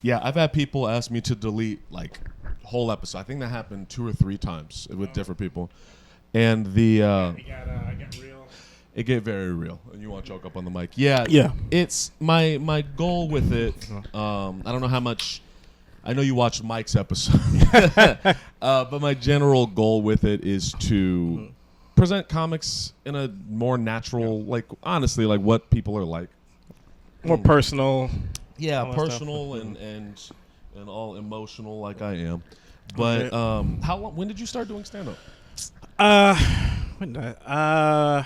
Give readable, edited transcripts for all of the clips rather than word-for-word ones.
Yeah, I've had people ask me to delete like whole episode. I think that happened 2 or 3 times with different people, and the It got real. it get very real. And you want to choke up on the mic? Yeah, Yeah. It's my goal with it. I don't know how much. I know you watched Mike's episode, but my general goal with it is to present comics in a more natural, like honestly, like what people are like. More personal. Yeah, all that personal stuff. and all emotional, like I am. But how long? When did you start doing stand up? When did I?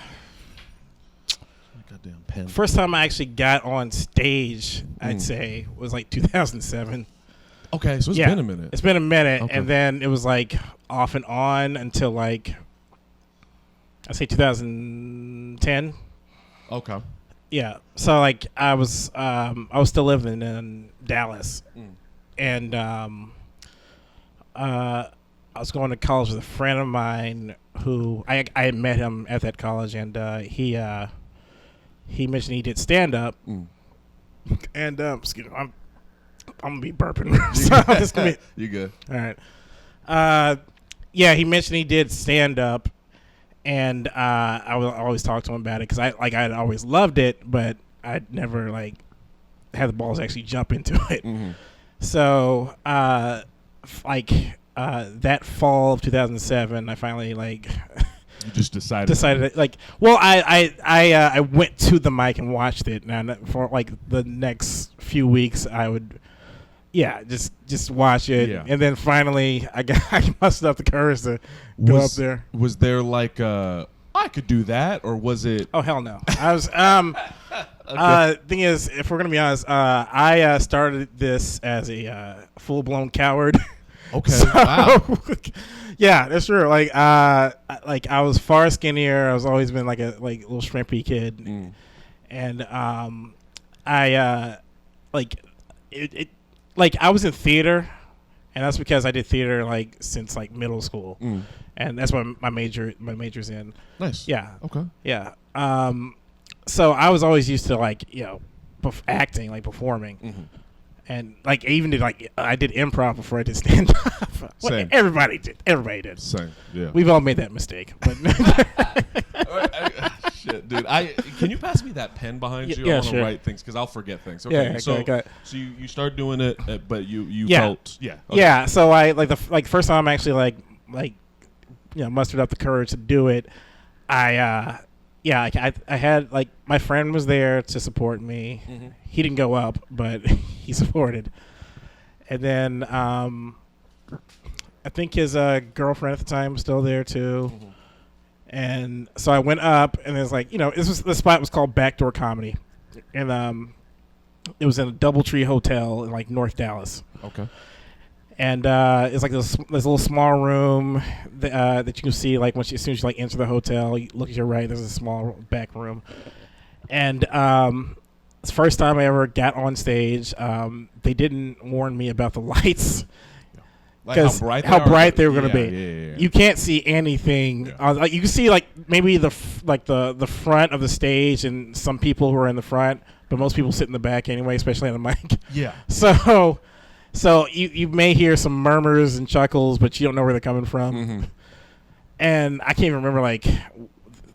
Goddamn pen. First time I actually got on stage, I'd say, was like 2007. Okay, so it's been a minute. It's been a minute, Okay. and then it was like off and on until like I say 2010. Okay. Yeah, so like I was still living in Dallas, and I was going to college with a friend of mine who I had met him at that college, and he mentioned he did stand up, and excuse me, I'm gonna be burping. So I'm just gonna be, You good? all right. Yeah, he mentioned he did stand up, and I would always talk to him about it because I'd always loved it, but I'd never like had the balls to actually jump into it. Mm-hmm. So that fall of 2007, I finally like You just decided. well, I went to the mic and watched it, and for like the next few weeks I would. Yeah, just watch it, and then finally I mustered up the courage to go up there. Was there like I could do that, or was it? Oh hell no! I was thing is, if we're gonna be honest, I started this as a full blown coward. Okay. So, wow. Yeah, that's true. Like I was far skinnier. I was always been like a little shrimpy kid, and I I was in theater, and that's because I did theater like since like middle school, and that's what my major's in. Nice. Yeah. Okay. Yeah. So I was always used to like acting, like performing, and like I even did I did improv before I did stand up. Same. Everybody did. Same. Yeah. We've all made that mistake. But Shit, dude. Can you pass me that pen behind you? Yeah, I want to sure. write things because I'll forget things. Okay. Yeah, so go ahead. so you start doing it, but you Yeah. felt okay. Yeah. So I first time I actually mustered up the courage to do it. I had like my friend was there to support me. He didn't go up, but he supported. And then I think his girlfriend at the time was still there too. And so I went up, and it's like the spot was called Backdoor Comedy, and it was in a DoubleTree Hotel in like North Dallas. Okay. And it's like this little small room that you can see like as soon as you like enter the hotel. You look at your right, there's a small back room. And it's the first time I ever got on stage. They didn't warn me about the lights. Like how bright they were going to be. Yeah. You can't see anything. Yeah. You can see like maybe the front of the stage and some people who are in the front, but most people sit in the back anyway, especially on the mic. Yeah. So you may hear some murmurs and chuckles, but you don't know where they're coming from. And I can't even remember like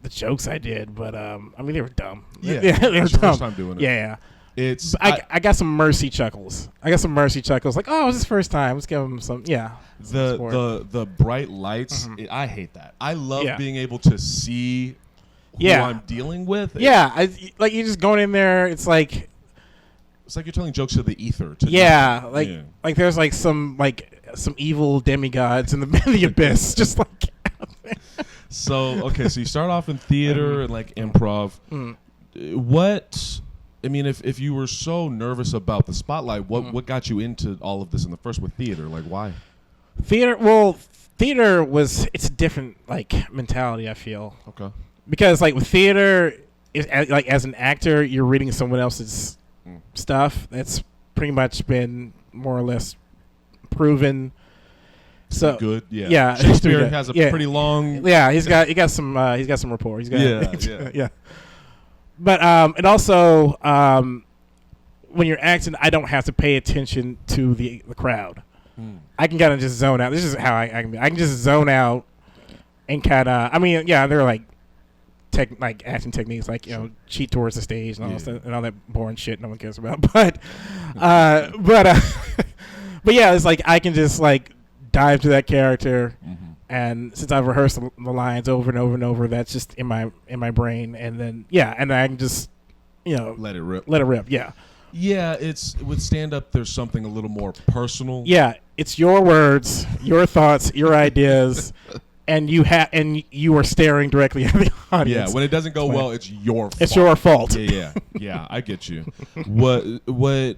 the jokes I did, but I mean they were dumb. Yeah, they were it's your dumb. first time doing it. Yeah. It's I got some mercy chuckles. Like, oh, it's his first time. Let's give him some. Yeah. The bright lights. I hate that. I love being able to see who I'm dealing with. Yeah. Like you're just going in there. It's like you're telling jokes to the ether. Like there's like some evil demigods in the abyss. Just like. So you start off in theater and like improv. What? I mean, if you were so nervous about the spotlight, what got you into all of this in the first with theater? Like, why? Theater it's a different like mentality, I feel. Okay. Because like with theater, like as an actor, you're reading someone else's stuff. That's pretty much been more or less proven. So good, yeah. Shakespeare has a pretty long. Yeah, he's got some rapport. He's got yeah. But it also when you're acting, I don't have to pay attention to the crowd. I can kind of just zone out. This is how I can be. I can just zone out and kind of. I mean, yeah, they're like acting techniques, like cheat towards the stage and all that stuff, and all that boring shit no one cares about. But but yeah, it's like I can just like dive to that character, and since I've rehearsed the lines over and over and over, that's just in my brain, and then and I can just let it rip. Yeah. Yeah, it's with stand-up. There's something a little more personal. Yeah, it's your words, your thoughts, your ideas, and you are staring directly at the audience. Yeah, when it doesn't go well, it's your fault. It's your fault. Yeah, I get you. What?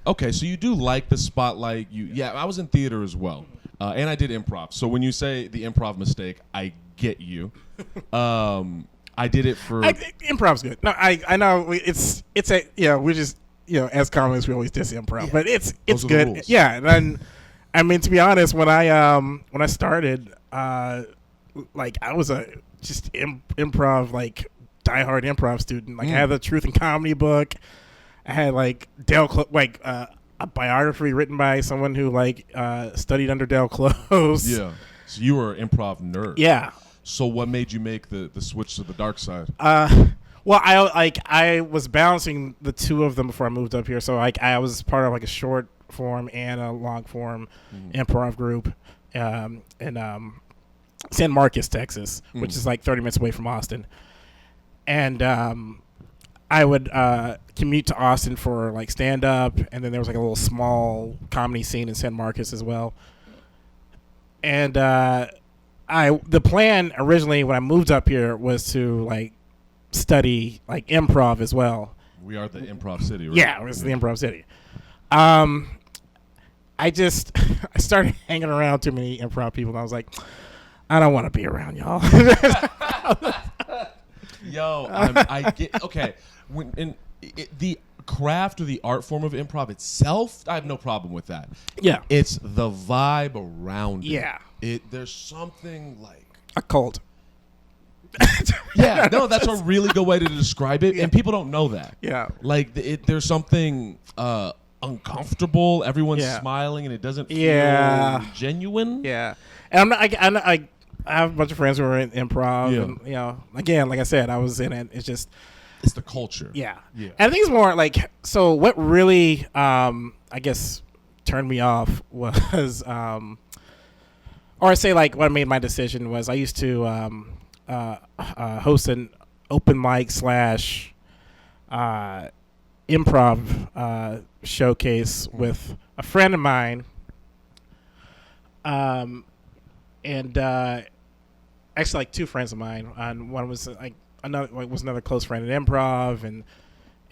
Okay, so you do like the spotlight. I was in theater as well, and I did improv. So when you say the improv mistake, I get you. I did it for improv's good. No, I know it's we just. As comics, we always diss improv, but it's good. Yeah, and then, I mean, to be honest, when I started, like I was a just improv, like diehard improv student. Like I had the Truth and Comedy book. I had like a biography written by someone who studied under Del Close. Yeah, so you were an improv nerd. Yeah. So what made you make the switch to the dark side? Well, I was balancing the two of them before I moved up here. So I was part of like a short form and a long form improv group in San Marcos, Texas, which is like 30 minutes away from Austin. And I would commute to Austin for like stand up, and then there was like a little small comedy scene in San Marcos as well. And the plan originally when I moved up here was to like study like improv as well. We are the improv city, right? Yeah, it's the improv city. I started hanging around too many improv people, and I was like, I don't want to be around y'all. Yo, I get okay. The craft or the art form of improv itself, I have no problem with that. Yeah, it's the vibe around it. Yeah, there's something like a cult. Yeah, no, that's a really good way to describe it, and people don't know that. Yeah, like there's something uncomfortable. Everyone's smiling, and it doesn't feel genuine. Yeah, and I have a bunch of friends who are in improv, and again, like I said, I was in it. It's the culture. Yeah. And I think it's more like, so what really, I guess, turned me off was, or I say like what made my decision was I used to host an open mic / improv showcase with a friend of mine, and actually like two friends of mine. And one was like another close friend in improv,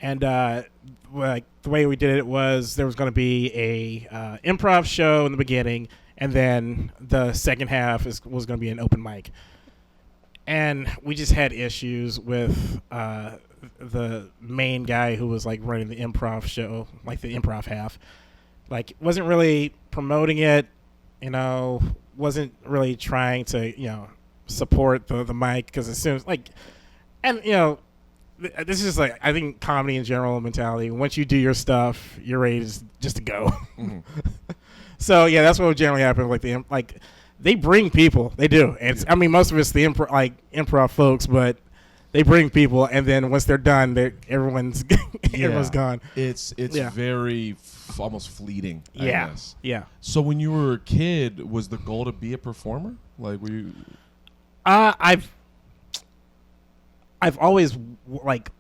and like the way we did it was there was going to be a improv show in the beginning, and then the second half was going to be an open mic. And we just had issues with the main guy who was like running the improv show, like the improv half, like wasn't really promoting it, wasn't really trying to support the mic, because as soon as like, and this is just like, I think comedy in general mentality, once you do your stuff, you're ready just to go. So yeah, that's what generally happens. Like they bring people, they do. And I mean, most of it's the improv folks, but they bring people, and then once they're done, everyone's gone. It's very almost fleeting. I guess. Yeah. So when you were a kid, was the goal to be a performer? Like, were you? I've always like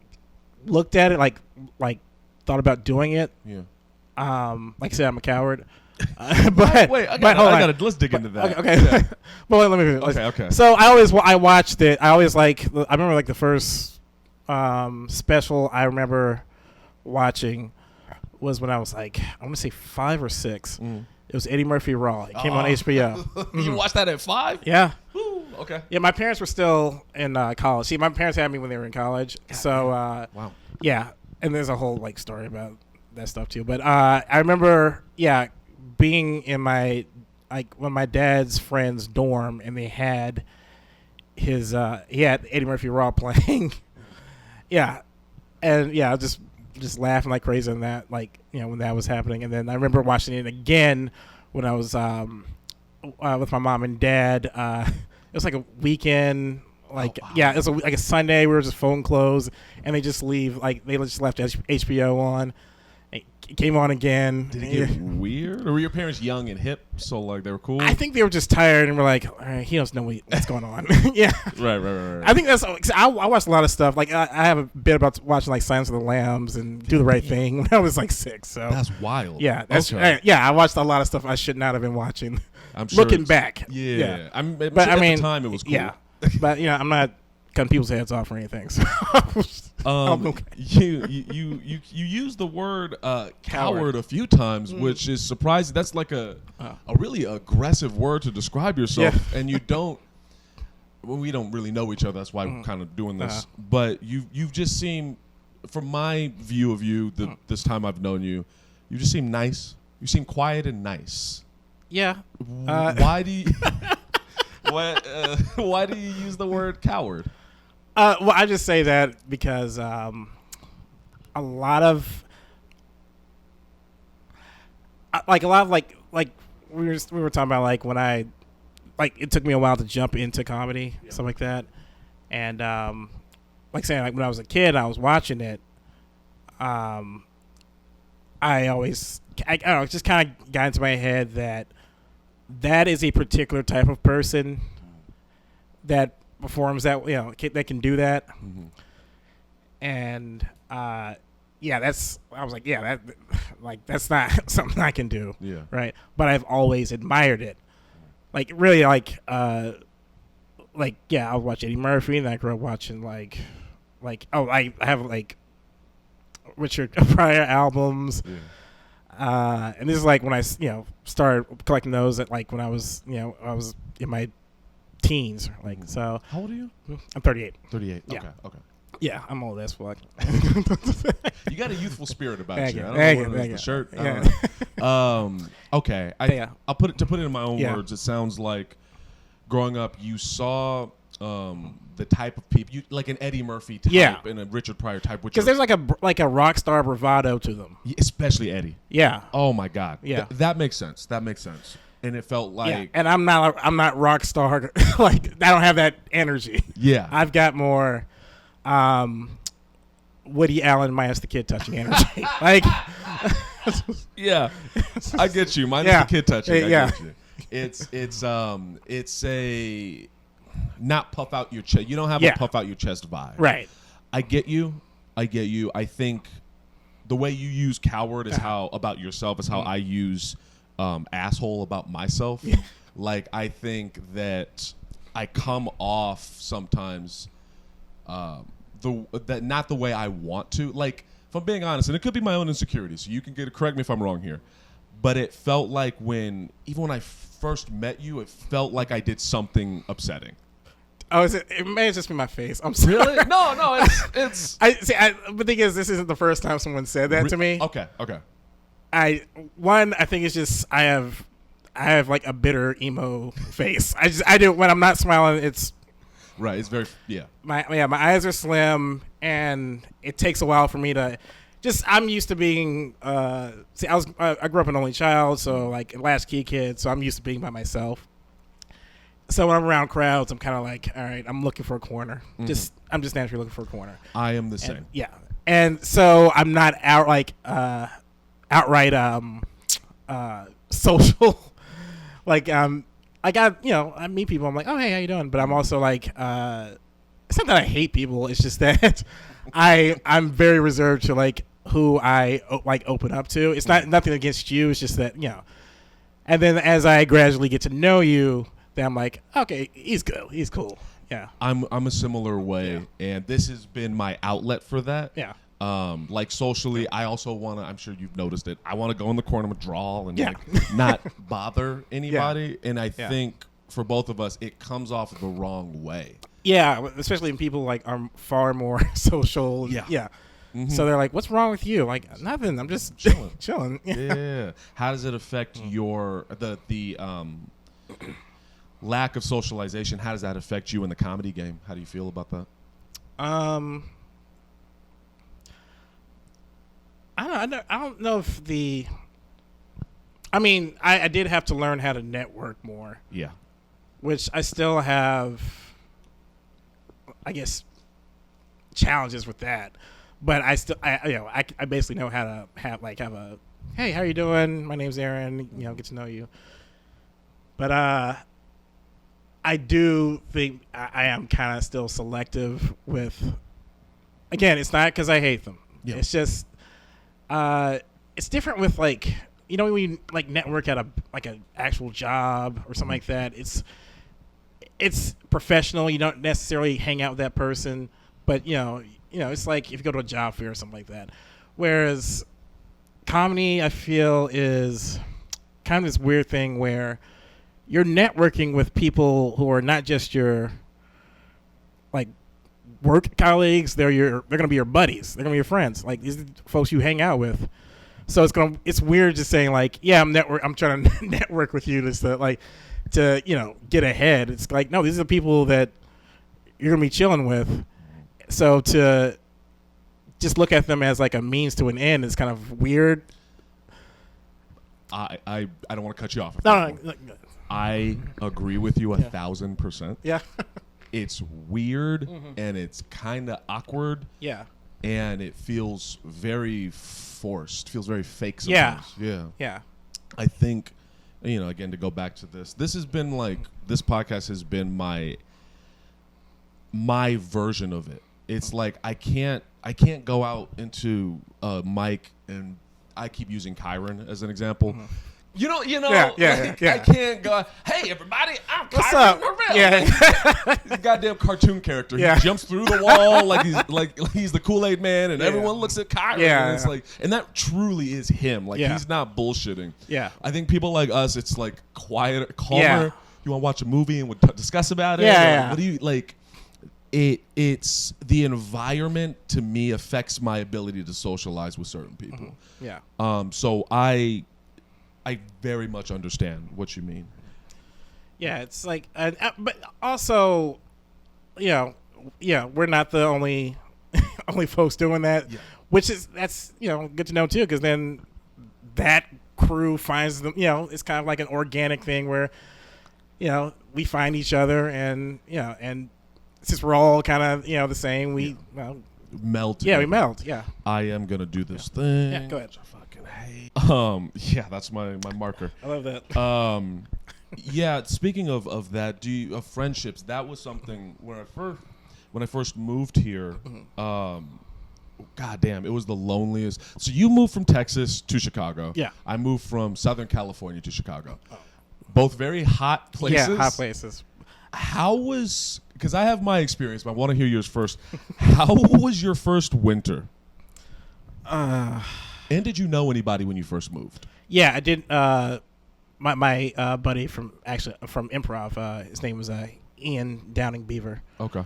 looked at it, like thought about doing it. Yeah. Like I said, I'm a coward. But wait, let's dig into that. Okay. Yeah. Well, let me. Okay. So I watched it. I remember like the first special I remember watching was when I was like, I want to say 5 or 6. It was Eddie Murphy Raw. It came on HBO. You watched that at 5? Yeah. Ooh, okay. Yeah, my parents were still in college. See, my parents had me when they were in college. So wow. Yeah, and there's a whole like story about that stuff too. But I remember, being in my dad's friend's dorm, and they had he had Eddie Murphy Raw playing. And just just laughing like crazy on that, like when that was happening. And then I remember watching it again when I was with my mom and dad. It was like a weekend. Like wow. it was like a Sunday. We were just phone closed, and they just leave. Like they just left HBO on. It came on again. Did it get weird? Or were your parents young and hip, so like they were cool? I think they were just tired and were like, all right, he doesn't know what's going on. Yeah. Right. I think that's. I watched a lot of stuff. Like I have a bit about watching like Silence of the Lambs and Do the Right Thing when I was like 6. So that's wild. Yeah, that's okay. I watched a lot of stuff I should not have been watching. I'm sure looking back. Yeah. But sure I mean, at the time it was cool. Yeah. But I'm not cutting people's heads off or anything. So you used the word coward a few times, which is surprising. That's like a really aggressive word to describe yourself, and you don't. Well, we don't really know each other. That's why we're kind of doing this. But you've just seemed, from my view of you, this time I've known you, you just seem nice. You seem quiet and nice. Yeah. Why do you? Why do you use the word coward? Well, I just say that because a lot of we were talking about like when I it took me a while to jump into comedy, stuff like that, and like saying like when I was a kid, I was watching it. I don't know, it just kind of got into my head that is a particular type of person that performs that that can do that, and I was like, that's not something I can do, right? But I've always admired it, like really, I was watching Eddie Murphy, and I grew up watching I have like Richard Pryor albums. And this is like when I started collecting those at like when I was I was in my teens, like. So how old are you? I'm 38. 38. Yeah. Okay. Yeah, I'm old as fuck. You got a youthful spirit about you. I don't know what it is, the shirt. Yeah. Okay. I'll put it in my own words. It sounds like growing up you saw the type of people, like an Eddie Murphy type and a Richard Pryor type, because there's like a rock star bravado to them, especially Eddie. Yeah. Oh my God. Yeah. That makes sense. And it felt like, and I'm not rock star. Like I don't have that energy. Yeah. I've got more Woody Allen minus the kid touching energy. Like. Yeah. I get you. Minus the kid touching. I get you. It's a not puff out your chest. You don't have a puff out your chest vibe. Right. I get you. I think the way you use coward is how about yourself is how I use asshole about myself. Yeah. Like I think that I come off sometimes not the way I want to. Like if I'm being honest, and it could be my own insecurity, so you can correct me if I'm wrong here. But it felt like even when I first met you, it felt like I did something upsetting. Oh, it may have just been my face. I'm sorry. Really? No, it's. The thing is, this isn't the first time someone said that to me. Okay. I think it's just I have like a bitter emo face. I do when I'm not smiling. It's right. It's very My eyes are slim, and it takes a while for me to. I'm used to being. I grew up an only child, so like latchkey kid. So I'm used to being by myself. So when I'm around crowds, I'm kind of like, all right, I'm looking for a corner. Mm-hmm. I'm just naturally looking for a corner. I am the same. Yeah, and so I'm not outright social. Like I meet people. I'm like, oh hey, how you doing? But I'm also like, it's not that I hate people. It's just that I'm very reserved to like who I open up to. It's nothing against you. It's just that And then as I gradually get to know you, then I'm like, okay, he's good. He's cool. Yeah. I'm a similar way, and this has been my outlet for that. Yeah. Like socially, I also want to, I'm sure you've noticed it, I want to go in the corner and draw and like not bother anybody. Yeah. And I think for both of us, it comes off the wrong way. Yeah, especially when people like are far more social. Yeah. Yeah. Mm-hmm. So they're like, what's wrong with you? Like, nothing. I'm just chilling. Yeah. How does it affect your, the lack of socialization? How does that affect you in the comedy game? How do you feel about that? I don't know if the. I mean, I did have to learn how to network more, Yeah. which I still have, I guess, challenges with that. But I basically know how to have a, hey, how you doing? My name's Aaron. Get to know you. But I do think I am kind of still selective with. Again, it's not because I hate them. Yeah. It's just, it's different with like. When you like network at an actual job or something like that, it's professional. You don't necessarily hang out with that person, but it's like if you go to a job fair or something like that. Whereas comedy, I feel, is kind of this weird thing where you're networking with people who are not just your like work colleagues. They're going to be your buddies. They're going to be your friends. Like these are the folks you hang out with. So it's weird just saying like, yeah, I'm trying to network with you to get ahead. It's like, no, these are the people that you're gonna be chilling with. So to just look at them as like a means to an end is kind of weird. I don't want to cut you off. No. I agree with you 1,000%. Yeah. It's weird and it's kind of awkward. Yeah. And it feels very forced, feels very fake sometimes. Yeah. I think, again, to go back to this has been like, this podcast has been my version of it. It's like I can't go out into a mic, and I keep using Kyron as an example. Yeah. I can't go, hey, everybody, I'm What's Kyron up? Norvell. Yeah. He's a goddamn cartoon character. Yeah. He jumps through the wall like he's the Kool-Aid man, and everyone looks at Kyron. Yeah. And it's like, and that truly is him. Like, he's not bullshitting. Yeah. I think people like us, it's like quieter, calmer. Yeah. You want to watch a movie and discuss about it? Yeah. What do you like? It's the environment to me affects my ability to socialize with certain people. Yeah. So I very much understand what you mean. Yeah, it's like, but also, we're not the only folks doing that, that's good to know too, because then that crew finds them. It's kind of like an organic thing where, we find each other, and and since we're all kind of the same, we melt. Yeah, we melt. Yeah. I am gonna do this thing. Yeah, go ahead. Which I fucking hate. Yeah, that's my marker. I love that. Yeah. Speaking of that, of friendships, that was something when I first moved here. God damn, it was the loneliest. So you moved from Texas to Chicago. Yeah. I moved from Southern California to Chicago. Both very hot places. Yeah, hot places. How was, because I have my experience, but I want to hear yours first. How was your first winter? And did you know anybody when you first moved? Yeah, I did. My buddy from improv, his name was Ian Downing Beaver. Okay.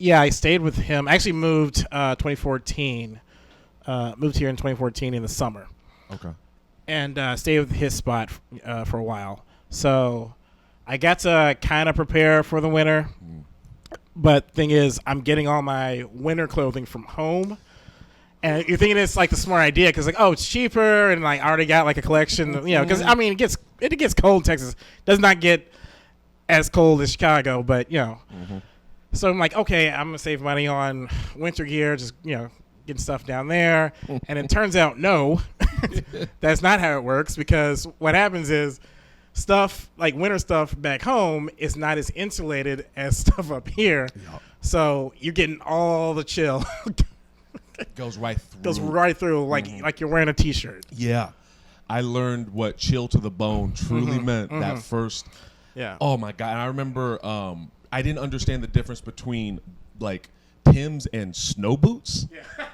Yeah, I stayed with him. I actually moved 2014. Moved here in 2014 in the summer. Okay. And stayed with his spot for a while. So I got to kind of prepare for the winter. But thing is, I'm getting all my winter clothing from home. And you're thinking it's like the smart idea because it's cheaper, and like I already got like a collection, because I mean it gets cold in Texas. Does not get as cold as Chicago, but So I'm like, okay, I'm gonna save money on winter gear, just getting stuff down there. And it turns out no, that's not how it works, because what happens is stuff like winter stuff back home is not as insulated as stuff up here. Yep. So you're getting all the chill. Goes right through. Goes right through, like you're wearing a T-shirt. Yeah. I learned what chill to the bone truly meant that first. Yeah. Oh, my God. And I remember I didn't understand the difference between, like, Tim's and snow boots. Yeah.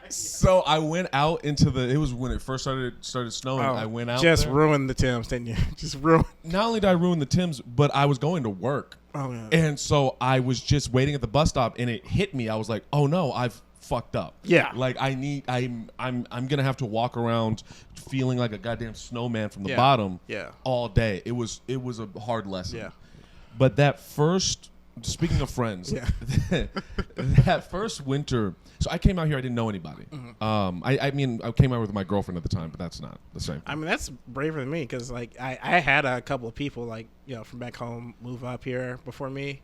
So I went out into it was when it first started snowing. I went out just there. Ruined the Timbs, didn't you? Just ruined. Not only did I ruin the Timbs, but I was going to work. Oh, yeah. And so I was just waiting at the bus stop, and it hit me. I was like, oh, no, I've fucked up. Yeah. Like I'm gonna have to walk around feeling like a goddamn snowman from the bottom Yeah. all day. It was a hard lesson. Yeah. But that first speaking of friends, Yeah. that first winter. So I came out here. I didn't know anybody. I mean, I came out with my girlfriend at the time, but that's not the same thing. I mean, that's braver than me because like I had a couple of people like from back home move up here before me.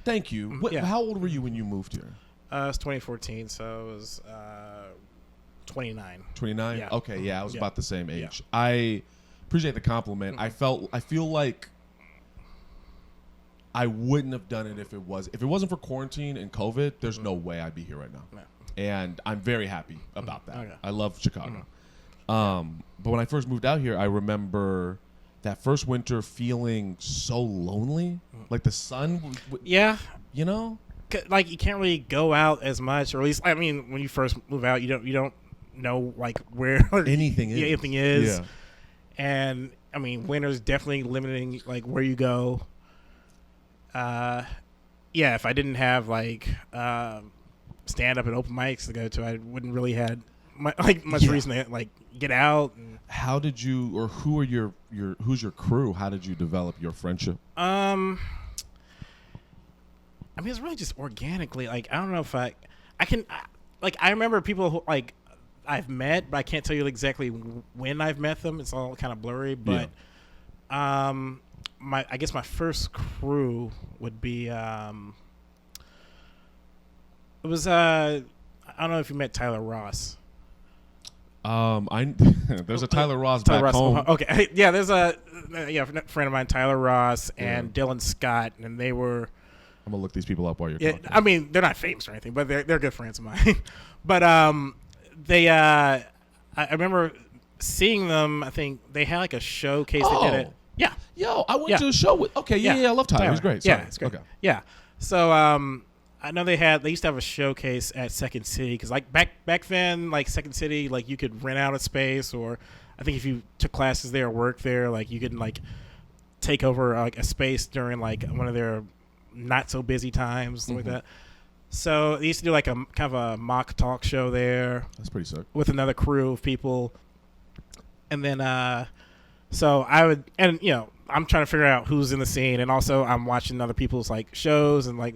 Thank you. Yeah. How old were you when you moved here? It's 2014, so it was 29. 29? Yeah. Okay, yeah, I was about the same age. Yeah. I appreciate the compliment. I feel like I wouldn't have done it if it wasn't for quarantine and COVID, there's no way I'd be here right now. No. And I'm very happy about that. Okay. I love Chicago. But when I first moved out here, I remember that first winter feeling so lonely. Like the sun Yeah. you know? Like you can't really go out as much, or at least I mean, when you first move out, you don't know like where Anything is. anything is. Yeah. And I mean, winter's definitely limiting like where you go. Yeah, if I didn't have like stand up and open mics to go to, I wouldn't really had much reason to like get out. And, How did you, or who are who's your crew? How did you develop your friendship? I mean, it's really just organically. Like, I don't know if I can. Like, I remember people who like I've met, but I can't tell you exactly when I've met them. It's all kind of blurry. But, I guess my first crew would be. It was I don't know if you met Tyler Ross. There's a Tyler Ross back home. Okay, yeah. There's a friend of mine, Tyler Ross, and Dylan Scott, and they were. I'm gonna look these people up while you're Yeah, talking. I mean, they're not famous or anything, but they're good friends of mine. But they I remember seeing them. I think they had like a showcase. They did it. Yeah. Yo, I went to a show with. Okay, yeah, I love Tyler. He's great. Sorry. Yeah, it's great. Okay. Yeah. So I know they used to have a showcase at Second City because like back then, like Second City, like you could rent out a space, or I think if you took classes there or worked there, like you could like take over like a space during like one of their not so busy times, like that. So they used to do like a kind of a mock talk show there. That's pretty sick. With another crew of people, and then so I would, and I'm trying to figure out who's in the scene, and also I'm watching other people's like shows and like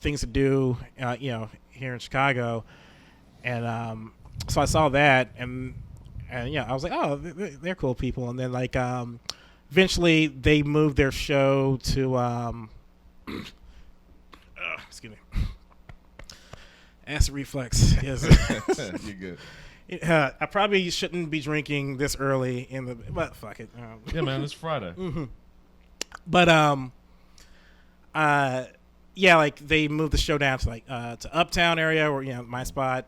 things to do here in Chicago, and so I saw that, and I was like, oh, they're cool people, and then like eventually they moved their show to excuse me, acid reflux. Yes. You're good. I probably shouldn't be drinking this early but fuck it. Yeah, man, it's Friday. But yeah, like they moved the show down to like to Uptown area, or my spot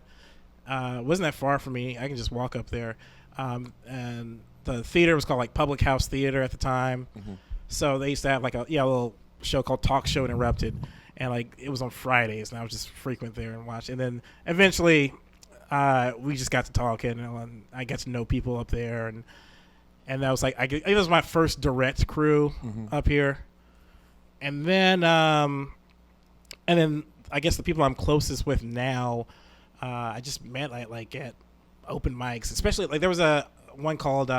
wasn't that far from me. I can just walk up there, and the theater was called like Public House Theater at the time. So they used to have like a little show called Talk Show Interrupted, and like it was on Fridays, and I was just frequent there and watch. And then eventually we just got to talking, and I got to know people up there, and that was like it was my first direct crew up here. And then I guess the people I'm closest with now, I just met like at open mics, especially like there was one called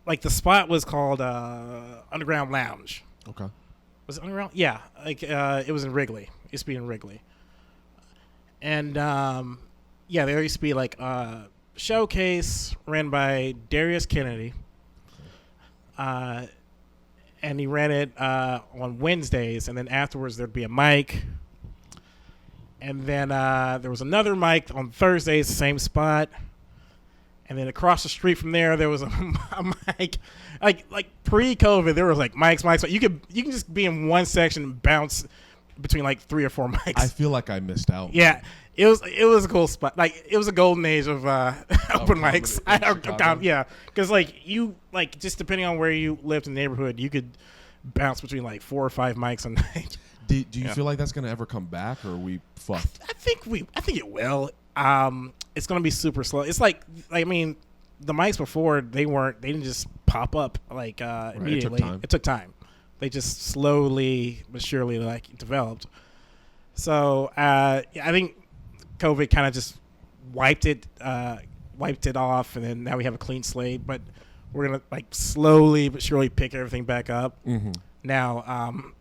like the spot was called Underground Lounge. Okay. Was it Underground? Yeah, like it was in Wrigley. It used to be in Wrigley. And there used to be like a showcase ran by Darius Kennedy. And he ran it on Wednesdays, and then afterwards there'd be a mic. And then there was another mic on Thursdays, the same spot. And then across the street from there was a mic. Like pre-COVID, there was like mics. But you can just be in one section and bounce between like 3 or 4 mics. I feel like I missed out. Yeah, it was a cool spot. Like it was a golden age of open mics. Yeah, because like you just depending on where you lived in the neighborhood, you could bounce between like 4 or 5 mics a night. Do you feel like that's gonna ever come back, or are we fucked? I think it will. It's gonna be super slow. It's like I mean, the mics before they didn't just pop up like immediately. It took time. They just slowly but surely like developed. So I think COVID kind of just wiped it off, and then now we have a clean slate. But we're gonna like slowly but surely pick everything back up. Now,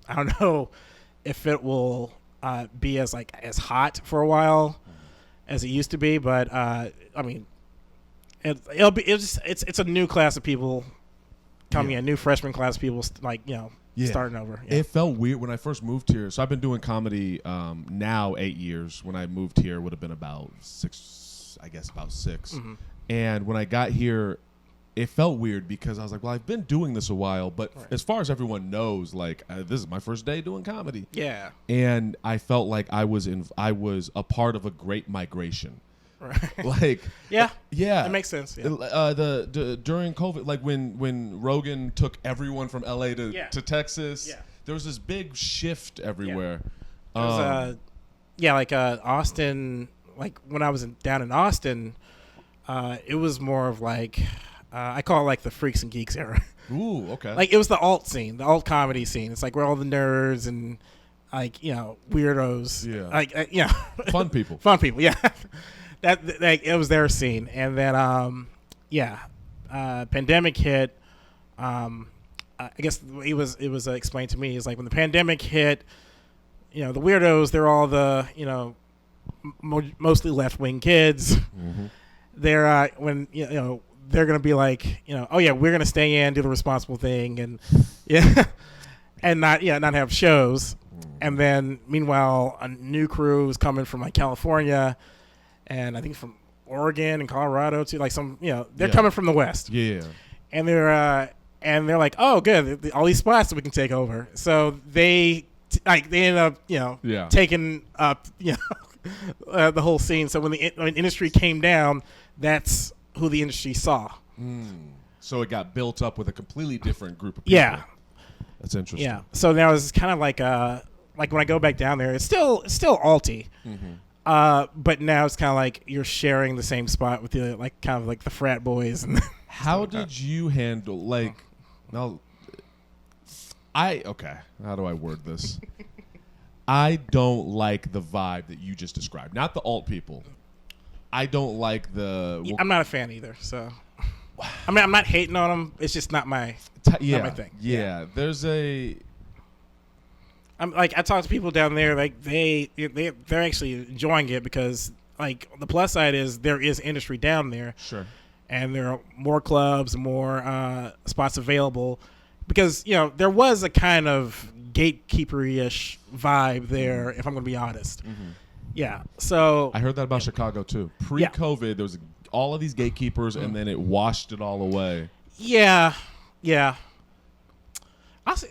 I don't know if it will be as hot for a while as it used to be, but I mean, it's a new class of people coming in, new freshman class of people starting over. Yeah. It felt weird when I first moved here. So I've been doing comedy now 8 years. When I moved here, it would have been about 6. Mm-hmm. And when I got here, it felt weird because I was like, well, I've been doing this a while, but as far as everyone knows, like this is my first day doing comedy. Yeah. And I felt like I was a part of a great migration. Right. Like yeah, that makes sense. Yeah. During COVID, like when Rogan took everyone from LA to Texas, there was this big shift everywhere. Yeah. Austin. Like when I was down in Austin, it was more of like I call it like the freaks and geeks era. Ooh, okay. Like it was the alt scene, the alt comedy scene. It's like where all the nerds and weirdos, fun people, yeah. That it was their scene, and then pandemic hit. I guess it was explained to me is like when the pandemic hit, the weirdos, they're all the mostly left wing kids. Mm-hmm. They're they're gonna be like oh yeah, we're gonna stay in, do the responsible thing, and and not have shows. And then meanwhile, a new crew is coming from like California. And I think from Oregon and Colorado too, like they're coming from the West. Yeah. And they're like, oh, good, all these spots that we can take over. So they ended up, taking up, the whole scene. So when the industry came down, that's who the industry saw. So it got built up with a completely different group of people. Yeah. That's interesting. Yeah. So now it's kind of like when I go back down there, it's still alty. Mm-hmm. But now it's kind of like you're sharing the same spot with the kind of like the frat boys. And how did you handle how do I word this? I don't like the vibe that you just described. Not the alt people. I don't like the. I'm not a fan either. So, I mean, I'm not hating on them. It's just not my not my thing. Yeah, there's a. I'm like I talk to people down there, like they're actually enjoying it because like the plus side is there is industry down there. Sure. And there are more clubs, more spots available because there was a kind of gatekeeper-ish vibe there. If I'm going to be honest. Mm-hmm. Yeah. So I heard that about Chicago too. Pre-COVID, there was all of these gatekeepers, and then it washed it all away. Yeah. Yeah. Honestly,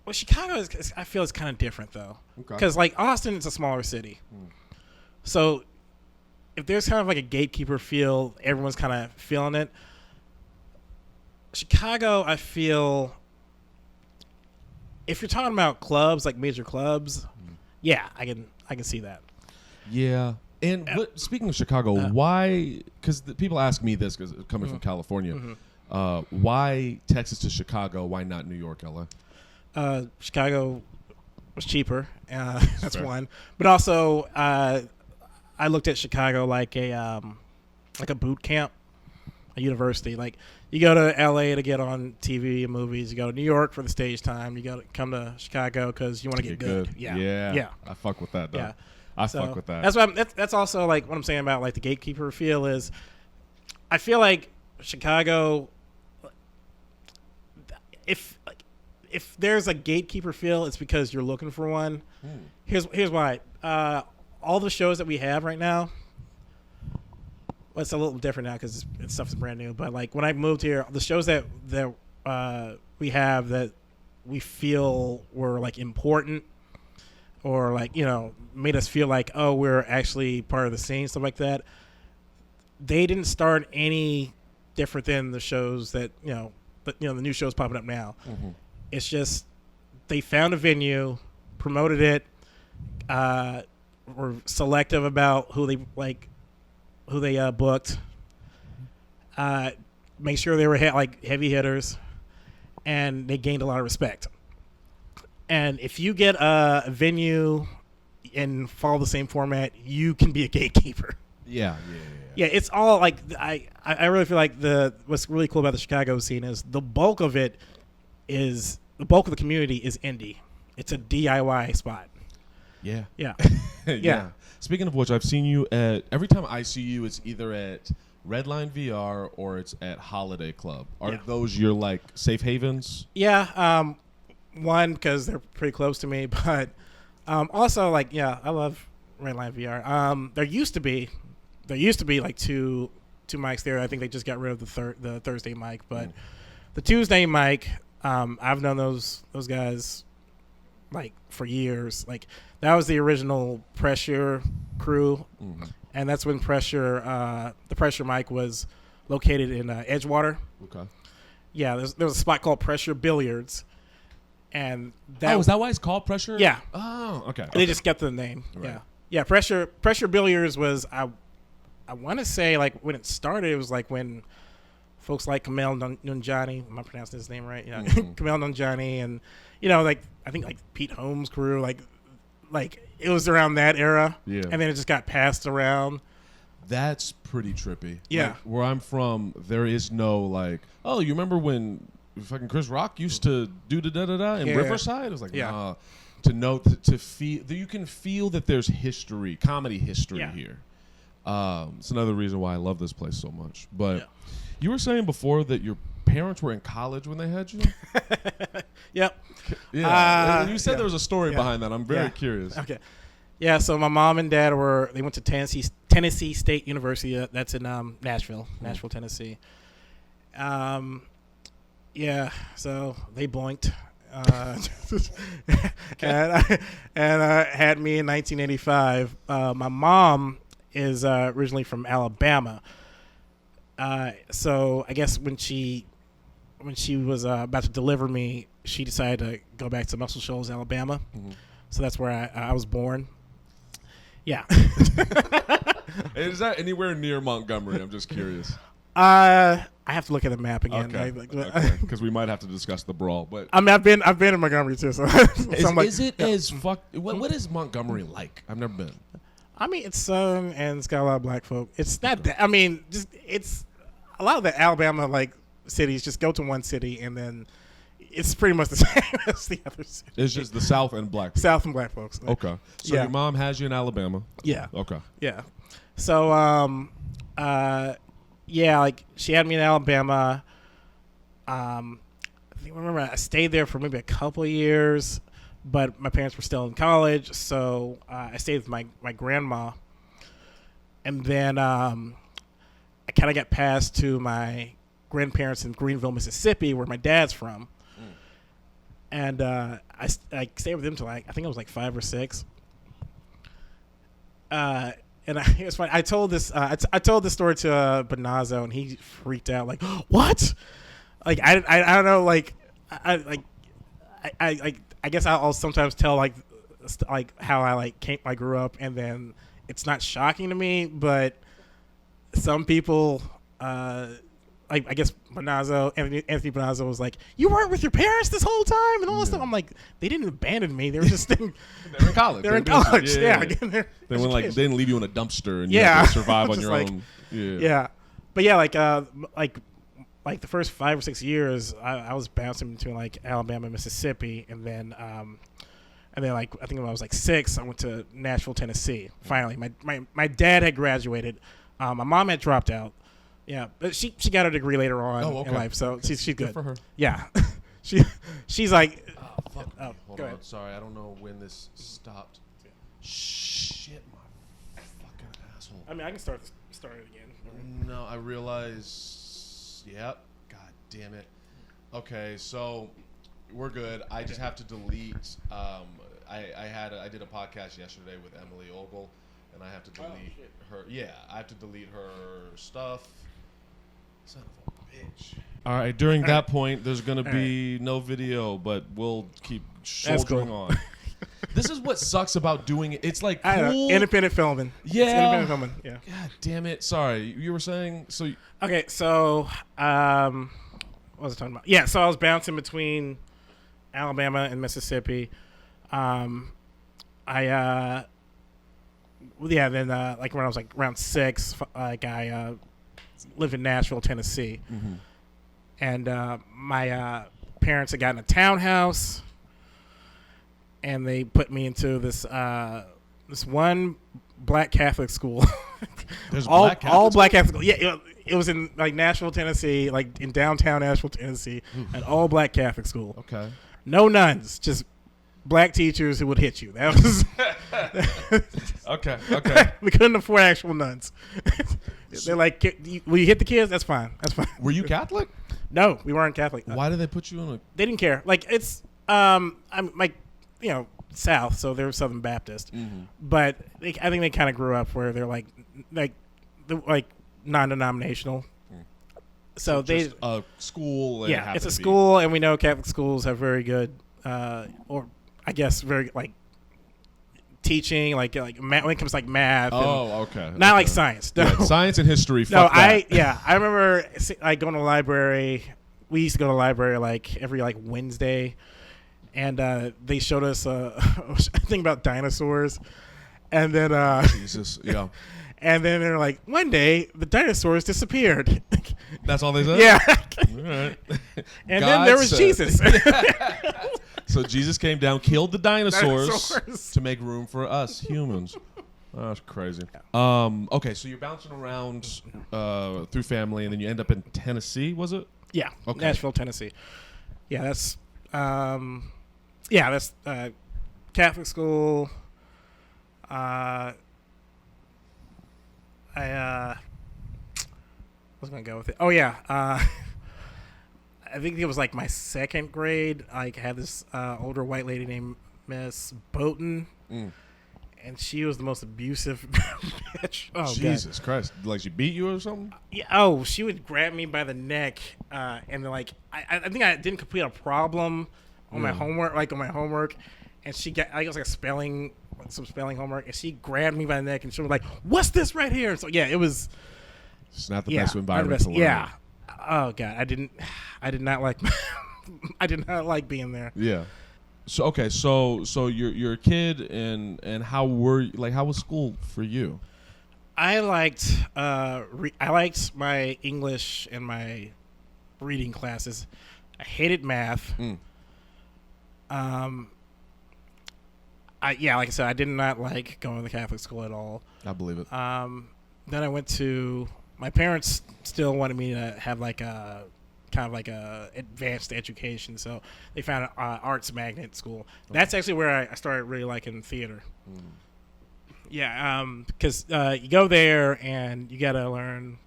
well, Chicago I feel it's kind of different though, because like Austin, it's a smaller city, so if there's kind of like a gatekeeper feel, everyone's kind of feeling it. Chicago, I feel, if you're talking about clubs, like major clubs, I can see that. Yeah, and speaking of Chicago, why? Because people ask me this because coming from California, why Texas to Chicago? Why not New York, LA? Chicago was cheaper. That's fair. One. But also, I looked at Chicago like a boot camp, a university. Like you go to LA to get on TV and movies. You go to New York for the stage time. You come to Chicago because you want to get good. Yeah. I fuck with that. Though. Yeah. I fuck with that. That's what that's also like what I'm saying about like the gatekeeper feel is. I feel like Chicago. If there's a gatekeeper feel, it's because you're looking for one. Here's why. All the shows that we have right now, well, it's a little different now because stuff's brand new. But like when I moved here, the shows that we have that we feel were like important or like made us feel like we're actually part of the scene, stuff like that. They didn't start any different than the shows that the new shows popping up now. Mm-hmm. It's just they found a venue, promoted it, were selective about who they booked, make sure they were heavy hitters, and they gained a lot of respect. And if you get a venue and follow the same format, you can be a gatekeeper. Yeah. It's all like I really feel like what's really cool about the Chicago scene is the bulk of it is the bulk of the community is indie. It's a DIY spot. Yeah. Yeah. Yeah. Speaking of which, I've seen you at, every time I see you, it's either at Redline VR or it's at Holiday Club. Are those your like safe havens? Yeah. One, because they're pretty close to me, but also like, I love Redline VR. There used to be like two mics there. I think they just got rid of the Thursday mic, but the Tuesday mic, I've known those guys like for years. Like that was the original Pressure crew, and that's when the Pressure mic was located in Edgewater. Okay. Yeah, there's a spot called Pressure Billiards, and that is that why it's called Pressure? Yeah. Oh, okay. They just kept the name. Right. Yeah. Pressure Billiards was I want to say like when it started, it was like when folks like Kamel Nunjani, am I pronouncing his name right? Yeah, Kamel Nunjani, and like I think like Pete Holmes' crew, like it was around that era. Yeah. And then it just got passed around. That's pretty trippy. Yeah. Like, where I'm from, there is no like, oh, you remember when fucking Chris Rock used to do the da-da-da in Riverside? It was like, nah. To know, to feel, that you can feel that there's history, comedy history here. It's another reason why I love this place so much. But you were saying before that your parents were in college when they had you? Yep. Yeah. And you said there was a story behind that. I'm very curious. Okay. Yeah, so my mom and dad they went to Tennessee State University. That's in Nashville, Tennessee. Yeah, so they boinked. And had me in 1985. My mom is originally from Alabama. So I guess when she was about to deliver me, she decided to go back to Muscle Shoals, Alabama. So that's where I was born. Yeah. Is that anywhere near Montgomery? I'm just curious. I have to look at the map again. Okay. Because we might have to discuss the brawl. But I mean, I've been in Montgomery too. So, is it as fuck? What is Montgomery like? I've never been. I mean, it's southern and it's got a lot of black folk. It's not that. I mean, it's a lot of the Alabama like cities. Just go to one city and then it's pretty much the same as the other cities. It's just the South and black people. South and black folks. Like, okay. So your mom has you in Alabama. Yeah. Okay. Yeah. So like she had me in Alabama. I remember I stayed there for maybe a couple of years, but my parents were still in college, so I stayed with my grandma. And then I kind of got passed to my grandparents in Greenville, Mississippi, where my dad's from. And I stayed with them till I think I was like 5 or 6. And it was funny. I told this story to Bonazzo, and he freaked out. Like, what? Like, I don't know. Like, I guess I'll sometimes tell like how I grew up, and then it's not shocking to me. But some people, I guess Anthony Bonazzo was like, you weren't with your parents this whole time and all this stuff. I'm like, they didn't abandon me. They were just they're in college. They're in college. Yeah. They didn't leave you in a dumpster and you had to survive on your own. Yeah. But yeah, like the first 5 or 6 years, I was bouncing between like Alabama and Mississippi, and then like I think when I was like 6, I went to Nashville, Tennessee. Finally, my dad had graduated. My mom had dropped out. Yeah, but she got her degree later on in life, so she's good. Good for her. Yeah, she's like. Oh, fuck. Hold on. Ahead. Sorry, I don't know when this stopped. Shit, my fucking asshole. I mean, I can start it again. No, I realize. Yep. God damn it. Okay, so we're good. I just have to delete. I did a podcast yesterday with Emily Ogle, and I have to delete her. Yeah, I have to delete her stuff. Son of a bitch. All right, during that point, there's going to be no video, but we'll keep soldiering on. This is what sucks about doing it. It's like cool. Independent filming. Yeah. It's independent filming. Yeah. God damn it. Sorry. You were saying? Okay, so what was I talking about? Yeah, so I was bouncing between Alabama and Mississippi. Then like when I was like around 6, like I lived in Nashville, Tennessee, and my parents had gotten a townhouse, and they put me into this one black Catholic school. There's all black Catholic school. Yeah, it was in like Nashville, Tennessee, like in downtown Nashville, Tennessee, an all black Catholic school. Okay. No nuns, just black teachers who would hit you. That was Okay. We couldn't afford actual nuns. They're like, will you hit the kids? That's fine. Were you Catholic? No, we weren't Catholic. Why did they put you in a? They didn't care. Like it's I'm like South, so they're Southern Baptist, but I think they kind of grew up where they're like non-denominational. So just a school. And it's a school, and we know Catholic schools have very good, or I guess very like teaching, like math, when it comes to like math. Oh, okay. Not like science. No. Yeah, science and history. No, fuck that. I remember like going to the library. We used to go to the library like every like Wednesday, and they showed us a thing about dinosaurs, and then Jesus, yeah. And then they're like, one day the dinosaurs disappeared. That's all they said? Yeah. All right. And then there was Jesus. So Jesus came down, killed the dinosaurs to make room for us humans. Oh, that's crazy. Okay, so you're bouncing around through family, and then you end up in Tennessee, was it? Yeah, okay. Nashville, Tennessee. Yeah, that's Catholic school. I was gonna go with it. Oh yeah, I think it was like my second grade. I had this older white lady named Miss Boughton, and she was the most abusive bitch. Oh, Jesus God. Christ! Like she beat you or something? Yeah. Oh, she would grab me by the neck, and then like I think I didn't complete a problem on my homework, and she got I think it was like some spelling homework, and she grabbed me by the neck and she was like, "What's this right here?" So yeah, it was. It's not the best environment to learn. Yeah. Oh God, I did not like. I did not like being there. Yeah. So okay, so you're a kid, and how was school for you? I liked I liked my English and my reading classes. I hated math. Like I said, I did not like going to the Catholic school at all. I believe it. Then I went to. My parents still wanted me to have like a kind of like a advanced education, so they found an arts magnet school. That's actually where I started really liking theater. Yeah, because you go there and you got to learn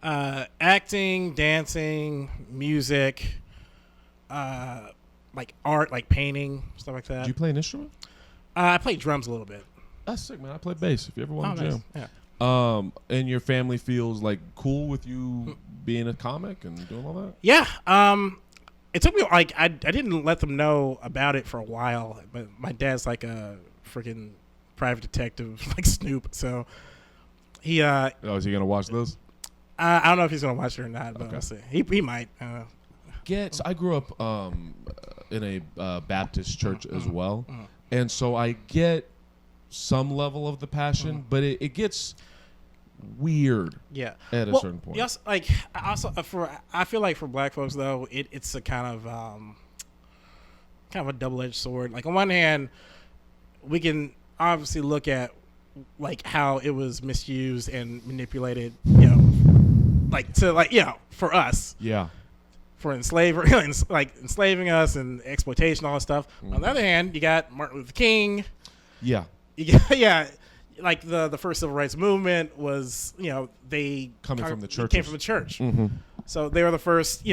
acting, dancing, music, like art, like painting, stuff like that. Did you play an instrument? I played drums a little bit. That's sick, man. I play bass. If you ever want to jam. Nice. Yeah. And your family feels like cool with you being a comic and doing all that? Yeah. It took me like I didn't let them know about it for a while, but my dad's like a freaking private detective, like Snoop. So he. Is he gonna watch this? I don't know if he's gonna watch it or not, but okay. we'll see. He might. So I grew up in a Baptist church as well, and so I get some level of the passion, but it gets weird. Yeah. At a certain point. Yes. Like I feel like for black folks though, it's a kind of a double-edged sword. Like on one hand, we can obviously look at like how it was misused and manipulated, for us. Yeah. For enslaving us and exploitation, all that stuff. On the other hand, you got Martin Luther King. Yeah. Like the first civil rights movement was, they came from the church. Mm-hmm. So they were the first,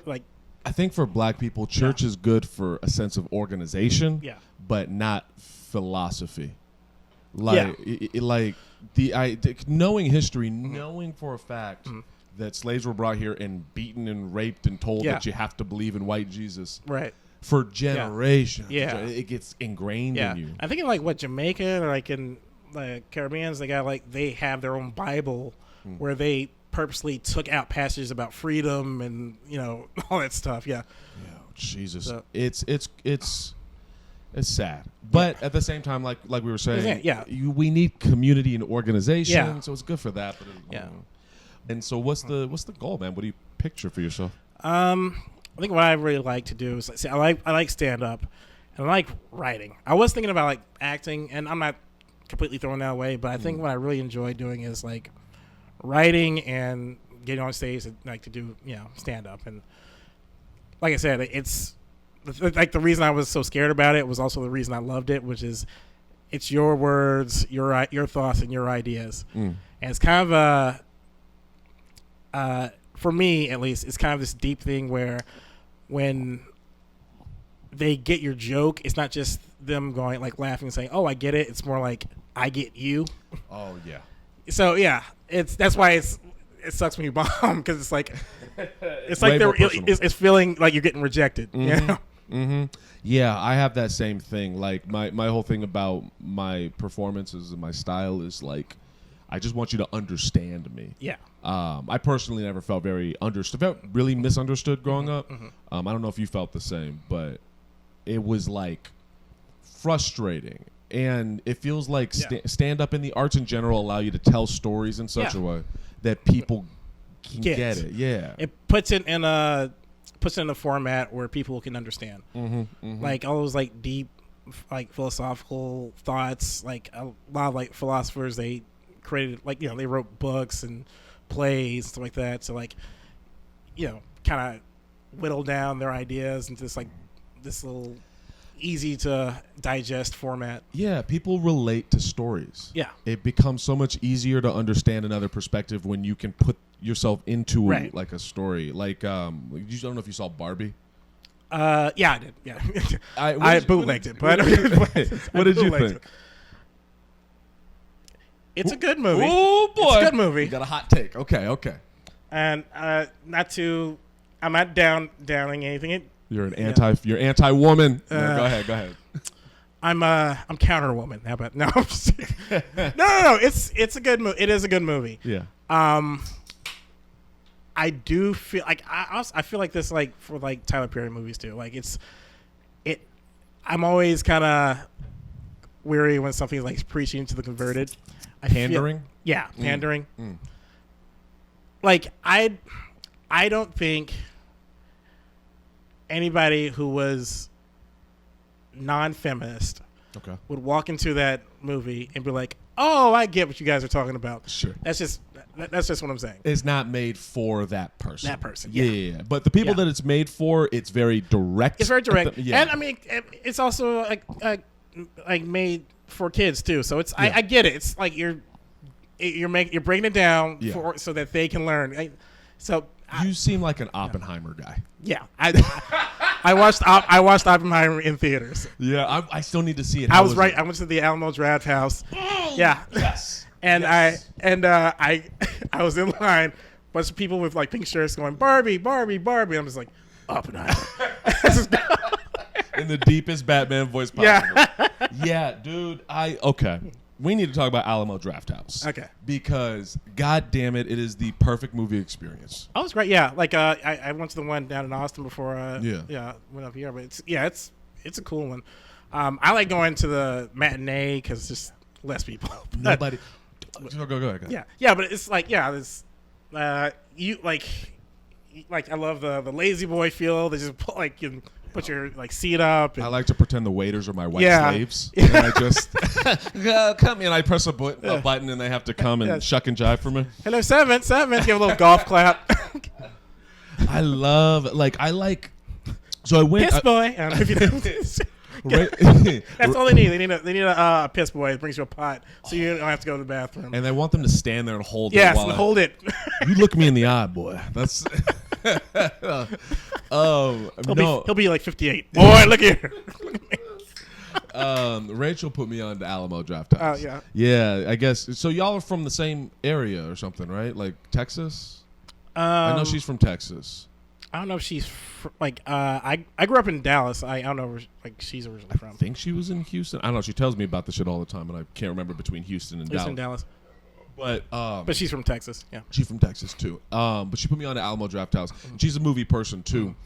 like. I think for black people, church is good for a sense of organization, but not philosophy. Knowing history, knowing for a fact that slaves were brought here and beaten and raped and told that you have to believe in white Jesus. Right. For generations. Yeah. It gets ingrained in you. I think in like Jamaica or like in the Caribbeans, they have their own Bible where they purposely took out passages about freedom and all that stuff. Yeah. Yeah. Jesus. So, it's sad, but at the same time, like we were saying, we need community and organization. So it's good for that. But And so what's the goal, man? What do you picture for yourself? I think what I really like to do is see, I like stand up, and I like writing. I was thinking about like acting, and I'm not completely throwing that away, but I think what I really enjoy doing is like writing and getting on stage and like to do stand up. And like I said, it's like the reason I was so scared about it was also the reason I loved it, which is it's your words, your thoughts, and your ideas. And it's kind of for me at least, it's kind of this deep thing where when they get your joke, it's not just them going like laughing and saying, "Oh, I get it." It's more like, "I get you." Oh yeah. So yeah, that's why it sucks when you bomb, because it's like Way more personal. it's feeling like you're getting rejected. Yeah, I have that same thing. Like my whole thing about my performances and my style is like, I just want you to understand me. Yeah. I personally never felt very understood, felt really misunderstood growing up. I don't know if you felt the same, but it was like frustrating. And it feels like stand up in the arts in general allow you to tell stories in such a way that people can get it. Yeah. It puts it in a format where people can understand. Like all those like deep like philosophical thoughts, like a lot of like philosophers, they created like they wrote books and plays and stuff like that, so like kind of whittle down their ideas into this little easy to digest format. Yeah, people relate to stories. Yeah, it becomes so much easier to understand another perspective when you can put yourself into like a story. Like I don't know if you saw Barbie. Yeah, I did. Yeah, I bootlegged it, but what did you think? It's a good movie. Oh boy, it's a good movie. You got a hot take. Okay. And I'm not downing anything. You're anti-woman. No, go ahead. I'm counter woman. How about no? No. It's a good movie. It is a good movie. Yeah. I do feel like I feel like this like for like Tyler Perry movies too. Like I'm always kind of weary when something's like preaching to the converted. Pandering? Pandering. Like I don't think anybody who was non-feminist would walk into that movie and be like, "Oh, I get what you guys are talking about." Sure. That's just what I'm saying. It's not made for that person. Yeah. But the people that it's made for, it's very direct. It's very direct. And I mean, it's also like made for kids too. So it's I get it. It's like you're breaking it down so that they can learn. You seem like an Oppenheimer guy. Yeah, I watched Oppenheimer in theaters. Yeah, I still need to see it. I was right. I went to the Alamo Draft House. Yeah. Yes. And I was in line, bunch of people with like pink shirts going Barbie. I'm just like Oppenheimer. In the deepest Batman voice possible. Yeah, dude. Okay. We need to talk about Alamo Draft House. Okay. Because, god damn it, it is the perfect movie experience. Oh, it's great. Yeah. Like I went to the one down in Austin before. Went up here, but it's a cool one. I like going to the matinee because just less people. Nobody. Go ahead. Yeah, but it's like this. You like I love the lazy boy feel. They just put you put your seat up. And I like to pretend the waiters are my white slaves, and I just come in. I press a button, and they have to come and shuck and jive for me. Hello, seven. Give a little golf clap. I So I went. Piss boy. I don't know if you know. That's all they need. They need a piss boy that brings you a pot, so you don't have to go to the bathroom. And they want them to stand there and hold it. Yes, and hold it. You look me in the eye, boy. That's. He'll be like 58. Boy, look here. Rachel put me on to Alamo Draft House. Yeah. Yeah, I guess. So y'all are from the same area or something, right? Like Texas? I know she's from Texas. I don't know if she's I grew up in Dallas. I don't know where she's originally from. I think she was in Houston. I don't know. She tells me about this shit all the time, and I can't remember between Houston and Dallas. But she's from Texas. Yeah, she's from Texas too. But she put me on to Alamo Draft House. Mm-hmm. She's a movie person too. Mm-hmm.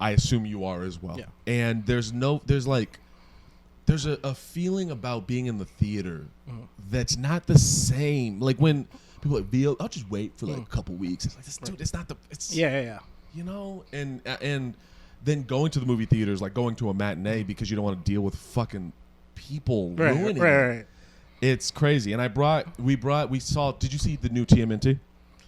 I assume you are as well. Yeah. And there's a feeling about being in the theater that's not the same. Like when people like, I'll just wait for like a couple weeks. It's like, dude, it's not the. It's yeah. You know, and than going to the movie theaters, like going to a matinee because you don't want to deal with fucking people ruining it. Right. It's crazy. And we saw. Did you see the new TMNT?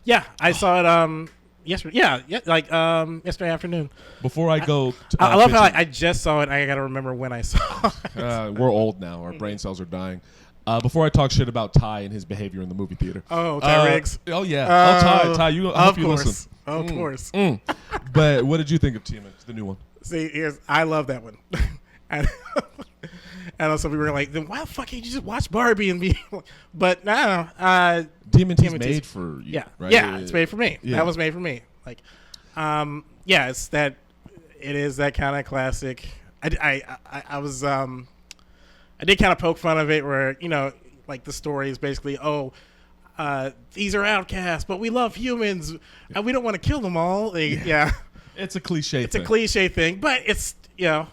Yeah, I saw it yesterday. Yeah, yesterday afternoon. Before I go, I love how I just saw it. I got to remember when I saw it. We're old now. Our brain cells are dying. Before I talk shit about Ty and his behavior in the movie theater. Oh, Ty Riggs. Oh yeah. Ty, you. I hope you listen. Of course. But what did you think of TMNT, the new one? See, I love that one. and also we were like, then why the fuck can't you just watch Barbie and be? But no. TMNT's made for you. Yeah, right? yeah, it's made for me. Yeah. That was made for me. Like, it's that. It is that kind of classic. I was I did kind of poke fun of it, where like the story is basically, these are outcasts, but we love humans, and we don't want to kill them all. Yeah. It's a cliche. It's a cliche thing, but it's Ninja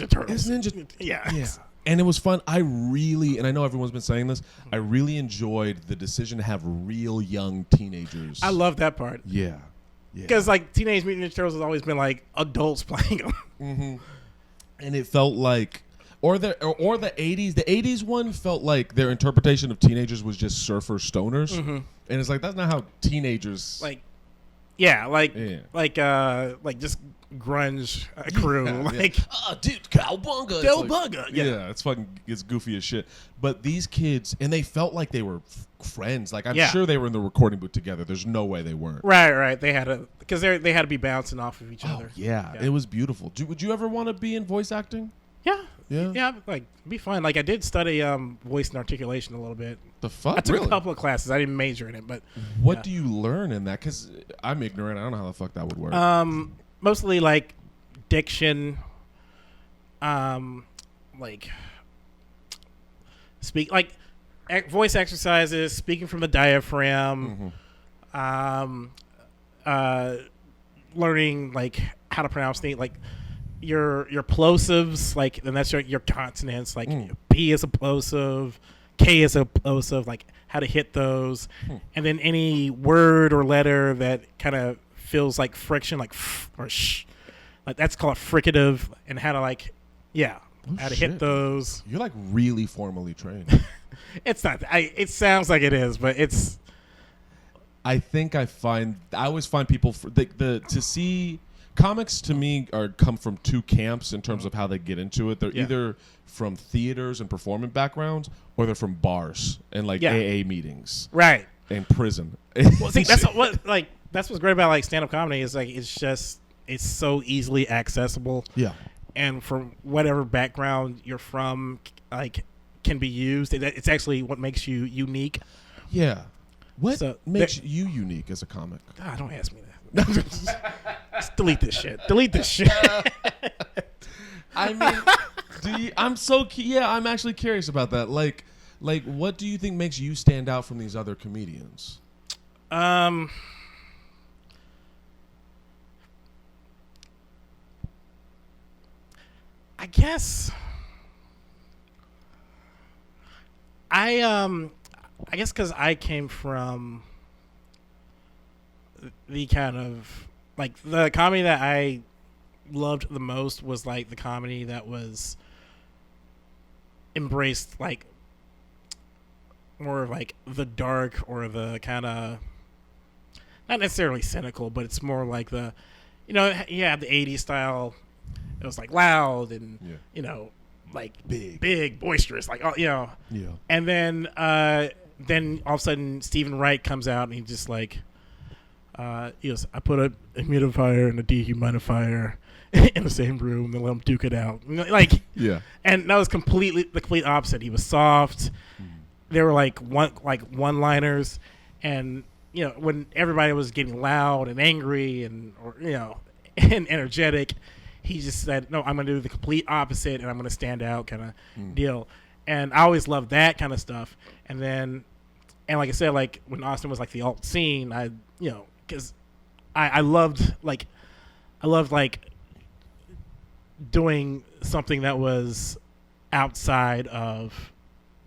Turtles. It's Ninja. Yeah. And it was fun. And I know everyone's been saying this, I really enjoyed the decision to have real young teenagers. I love that part. Yeah. Because like Teenage Mutant Ninja Turtles has always been like adults playing them. Mm-hmm. And it felt like, or the 80s. The 80s one felt like their interpretation of teenagers was just surfer stoners. Mm-hmm. And it's like, that's not how teenagers... like just grunge crew. Dude, cowbunga. Cowbunga. Yeah, it's goofy as shit. But these kids, and they felt like they were friends. Like, I'm sure they were in the recording booth together. There's no way they weren't. Right. They had to be bouncing off of each other. Yeah, it was beautiful. Would you ever want to be in voice acting? Yeah. Like, be fine. Like, I did study voice and articulation a little bit. The fuck? I took really? a couple of classes. I didn't major in it, but what do you learn in that? Because I'm ignorant. I don't know how the fuck that would work. Mostly like diction, like voice exercises, speaking from the diaphragm, learning like how to pronounce things, like your plosives, like, and that's your consonants, like P is a plosive, K is a plosive, like how to hit those, and then any word or letter that kind of feels like friction, like f or sh, like that's called fricative, and how to how to hit those. You're like really formally trained. It's not. It sounds like it is, but it's. I always find people to see comics, to me, come from two camps in terms of how they get into it. They're either from theaters and performance backgrounds, or they're from bars and like AA meetings, right, and prison. Well, see, that's what's great about like stand-up comedy is like it's so easily accessible. Yeah, and from whatever background you're from, like, can be used. It's actually what makes you unique. Yeah. What makes you unique as a comic? God, don't ask me that. Just delete this shit. I mean, I'm actually curious about that. Like, what do you think makes you stand out from these other comedians? I guess because I came from the kind of like the comedy that I loved the most was like the comedy that was embraced like more of like the dark or the kind of not necessarily cynical, but it's more like the the 80s style. It was like loud and like big, boisterous, like and then all of a sudden Stephen Wright comes out and he just like he goes, I put a humidifier and a dehumidifier in the same room and let them duke it out, and that was the complete opposite. He was soft. There were like one-liners, and when everybody was getting loud and angry and and energetic, he just said, no, I'm going to do the complete opposite, and I'm going to stand out kind of deal. And I always loved that kind of stuff. And then, and like I said, like when Austin was like the alt scene, because I loved doing something that was outside of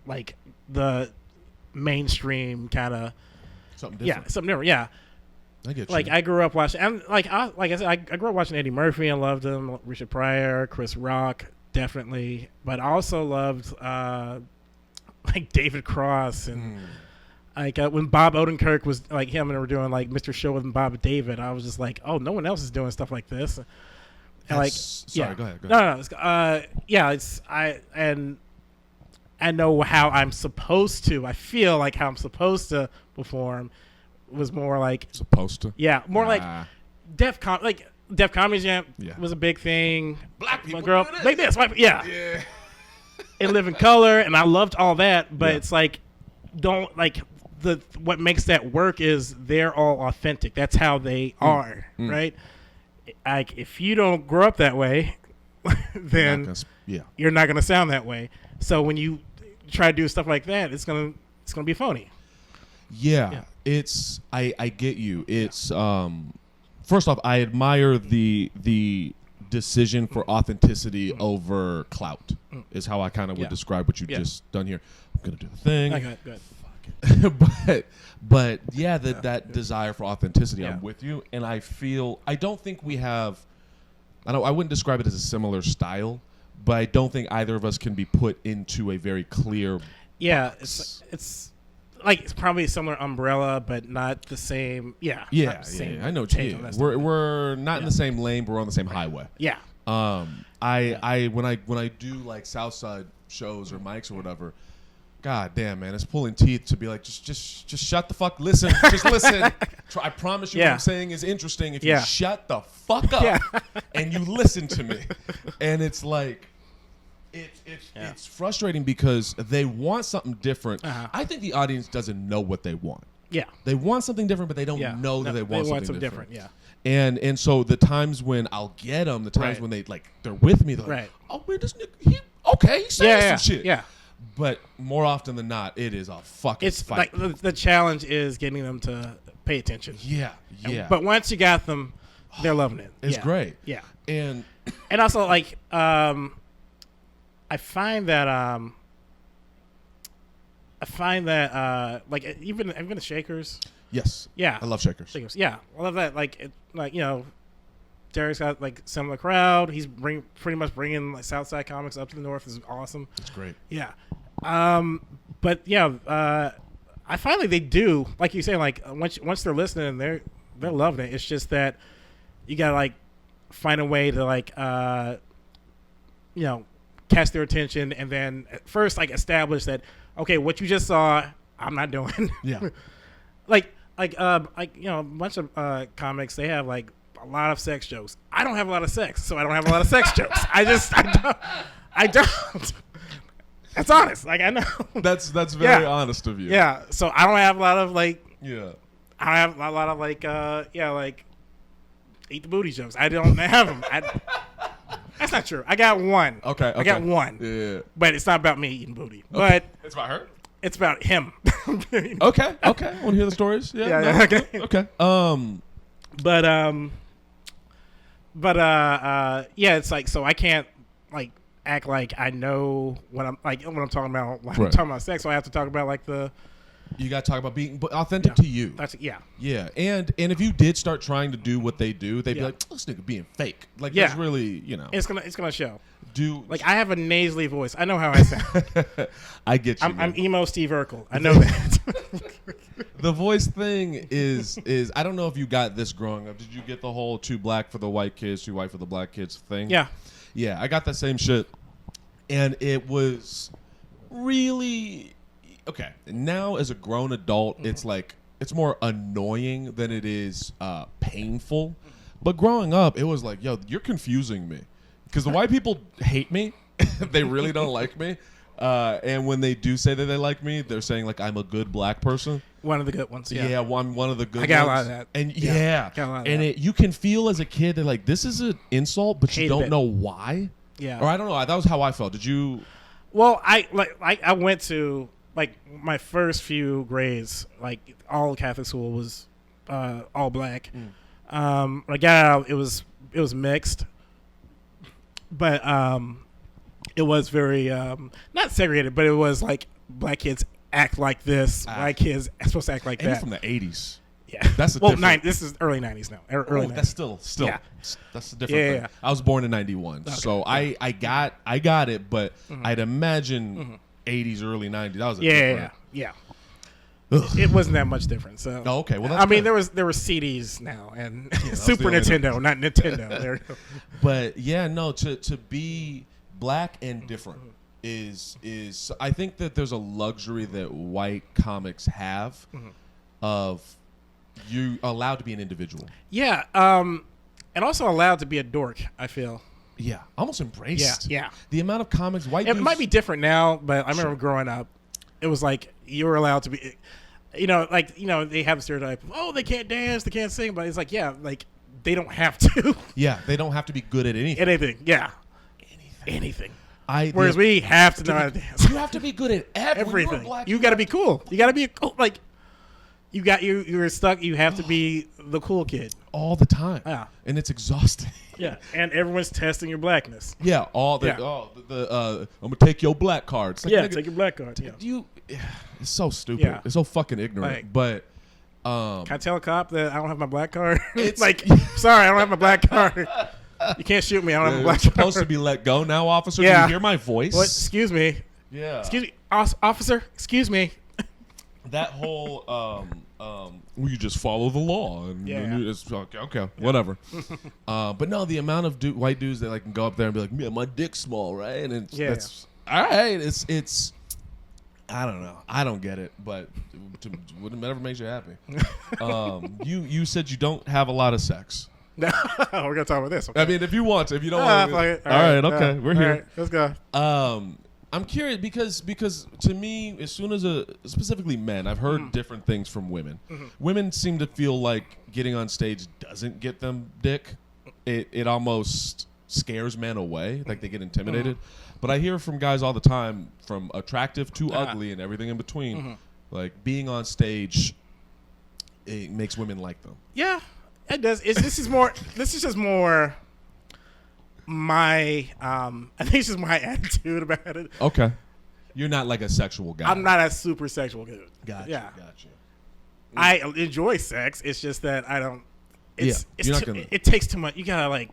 like the mainstream kind of something different. Something different, yeah. I get you. Like I grew up watching, and like I said, I grew up watching Eddie Murphy and loved him. Richard Pryor, Chris Rock, definitely. But I also loved like David Cross and like when Bob Odenkirk was like him and they were doing like Mr. Show with Bob and David. I was just like, oh, no one else is doing stuff like this. And like, sorry, go ahead. No. It's I know how I'm supposed to. I feel like how I'm supposed to perform was more like supposed to. Yeah, more like Def Comedy Jam was a big thing. Black people girl do this. like this. Yeah. And Live in Color, and I loved all that, but it's like what makes that work is they're all authentic. That's how they are, right? Like if you don't grow up that way, then you're not gonna sound that way. So when you try to do stuff like that, it's gonna be phony. Yeah. It's I get you. It's first off, I admire the decision for authenticity over clout. Is how I kind of would describe what you just done here. I'm gonna do the thing. Okay, good. but yeah, that desire for authenticity. I'm with you, and I don't think we have. I wouldn't describe it as a similar style, but I don't think either of us can be put into a very clear. Yeah, box. it's like it's probably a similar umbrella, but not the same. Yeah. I know what you mean. We're not in the same lane, but we're on the same highway. Yeah. When I do like Southside shows or mics or whatever, God damn, man, it's pulling teeth to be like, just shut the fuck. Listen, just listen. I promise you, what I'm saying is interesting. If you shut the fuck up and you listen to me, and it's like. It's frustrating because they want something different. I think the audience doesn't know what they want. Yeah, they want something different, but they don't know that they want something different. Yeah, and so the times when I'll get them, the times when they're with me, they're like, oh, wait, this nigga, he's saying some shit. Yeah, but more often than not, it is a fucking fight. Like the challenge is getting them to pay attention. Yeah. But once you got them, they're loving it. It's great. Yeah, and also like. I find that like even the Shakers. Yes. Yeah. I love Shakers. Yeah, I love that. Like Derek's got like similar crowd. He's pretty much bringing like Southside comics up to the north. Is awesome. It's great. Yeah. But yeah, I find like they do like you say like once they're listening, they're loving it. It's just that you gotta like find a way to like catch their attention, and then first like establish that okay, what you just saw, I'm not doing. Yeah. like a bunch of comics, they have like a lot of sex jokes. I don't have a lot of sex, so I don't have a lot of sex jokes. I don't. That's honest. Like I know. That's very honest of you. Yeah. So I don't have a lot of like. Yeah. I have a lot of like like eat the booty jokes. I don't have them. That's not true. I got one. Okay. I got one. Yeah. But it's not about me eating booty. Okay. But it's about her? It's about him. Okay. Want to hear the stories? Yeah. Okay. Yeah, it's like so I can't like act like I know what I'm talking about when I'm talking about sex. So I have to talk about like the. You got to talk about being authentic to you. Yeah. And if you did start trying to do what they do, they'd be like, oh, this nigga being fake. Like, there's really, It's gonna show. Like I have a nasally voice. I know how I sound. I get you. I'm emo Steve Urkel. I know that. The voice thing is I don't know if you got this growing up. Did you get the whole too black for the white kids, too white for the black kids thing? Yeah. Yeah, I got that same shit. And it was really... Okay, now as a grown adult, it's like it's more annoying than it is painful. But growing up, it was like, yo, you're confusing me. Because the white people hate me. They really don't like me. And when they do say that they like me, they're saying like I'm a good black person. One of the good ones. Yeah, one of the good ones. I got a lot of that. And got a lot of that. You can feel as a kid that like this is an insult, but you don't know why. Yeah. Or I don't know. That was how I felt. Did you? Well, I went to like my first few grades, like all Catholic school was all black. When I got out, it was mixed, but it was very not segregated, but it was like black kids act like this, white kids are supposed to act like that. From the 80s. Yeah. That's a well, different. This is early '90s now. Early Oh, 90s. that's still. Yeah. That's a different Yeah, thing. yeah. I was born in '91, so I got it, but Yeah. I was born in '91, so yeah. I got it, but I'd imagine '80s, early '90s. That was a Yeah. different. Yeah. It wasn't that much different. So. Oh, okay. Well, that's I mean, good. there were CDs now and was Super the only Nintendo, not Nintendo. There. But yeah, no, to be black and different is I think that there's a luxury that white comics have of you allowed to be an individual. Yeah. And also allowed to be a dork. I feel. Yeah, almost embraced. Yeah. The amount of comics white It dudes, might be different now, but I remember Sure. growing up, it was like you were allowed to be. They have a stereotype. Oh, they can't dance, they can't sing, but it's like, yeah, like they don't have to. Yeah, they don't have to be good at anything. Anything. Yeah. Anything. I Whereas we have to know how to dance. you have to be good at Everything. Black, You got to be cool. You got to be cool. Like you're stuck. You have to be the cool kid. all the time. Yeah. And it's exhausting. Yeah. And everyone's testing your blackness. Yeah, all the Yeah. I'm gonna take your black card. It's like, Yeah. nigga, Take your black card. Yeah. it's so stupid. Yeah. It's so fucking ignorant. Like- but Can I tell a cop that I don't have my black card? It's- like, sorry, I don't have my black card. You can't shoot me. I don't have my I'm black supposed card. to be let go now, officer. Do Yeah. you hear my voice? What? Excuse me. Yeah. Excuse me, officer. Excuse me. That whole well, you just follow the law and Yeah. it's okay, whatever. But no, the amount of white dudes that like can go up there and be like, yeah, my dick's small, right? And it's Yeah. that's all right. It's I don't know. I don't get it, but whatever makes you happy. You said you don't have a lot of sex. No, we're gonna talk about this. Okay. I mean, if you want to, if you don't Ah, want fuck to. it. All right, okay, we're all here. right, let's go. I'm curious because to me, as soon as specifically men, I've heard different things from women. Women seem to feel like getting on stage doesn't get them dick. It almost scares men away, like they get intimidated. But I hear from guys all the time, from attractive to ugly and everything in between, like being on stage, it makes women like them. Yeah, it does. This is just more my. I think it's just my attitude about it. Okay, you're not like a sexual guy. I'm not a super sexual dude. Gotcha. Yeah. Gotcha. I enjoy sex. It's just that I don't. It's, Yeah, you're not too, gonna- it takes too much. You gotta like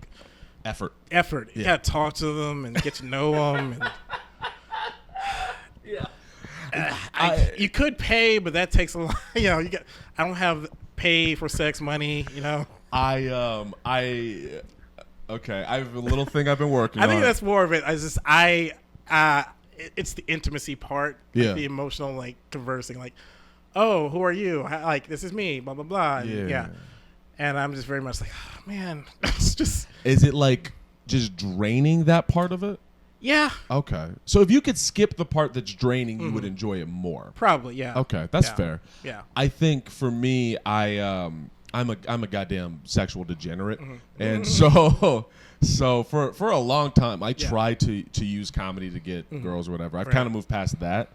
Effort. effort. You Yeah. gotta talk to them and get to know them. And, you could pay, but that takes a lot. You know, I don't have pay for sex money. You know. Okay, I have a little thing I've been working I on. think that's more of it. It's the intimacy part, like Yeah. the emotional, like conversing, like, oh, who are you? Like, this is me, blah blah blah. And, Yeah. And I'm just very much like, oh, man, it's just Is it like just draining that part of it? yeah, Okay. So if you could skip the part that's draining, you would enjoy it more. probably yeah. Okay, that's Yeah. fair. Yeah. I think for me, I'm a goddamn sexual degenerate, and so for a long time I Yeah. tried to use comedy to get girls or whatever. I've Right. kind of moved past that,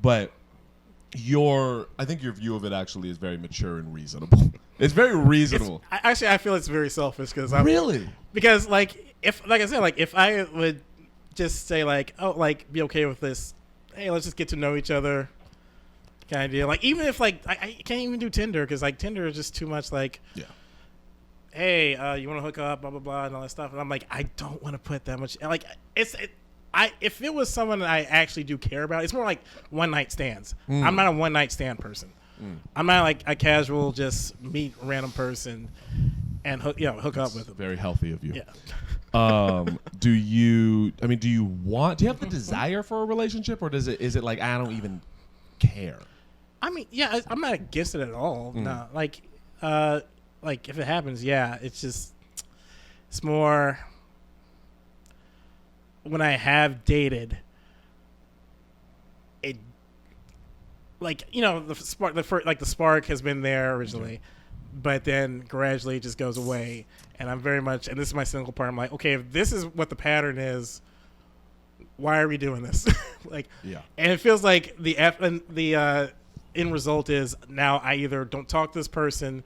but I think your view of it actually is very mature and reasonable. It's very reasonable. I feel it's very selfish because Really? because like I said, like if I would just say like, oh, like be okay with this, hey, let's just get to know each other, kind of deal. Like even if like I can't even do Tinder because like Tinder is just too much. Like, Yeah. hey, you want to hook up, blah blah blah, and all that stuff. And I'm like, I don't want to put that much. Like if it was someone that I actually do care about, it's more like one night stands. I'm not a one night stand person. I'm not like a casual just meet a random person and hook up with them. Very healthy of you. Yeah. Do you have the desire for a relationship, or is it like I don't even care? I mean, yeah, I'm not against it at all. No, like if it happens, yeah, it's more when I have dated, it like the spark has been there originally, but then gradually it just goes away, and I'm very much, and this is my cynical part. I'm like, okay, if this is what the pattern is, why are we doing this? Like, Yeah. and it feels like the end result is now I either don't talk to this person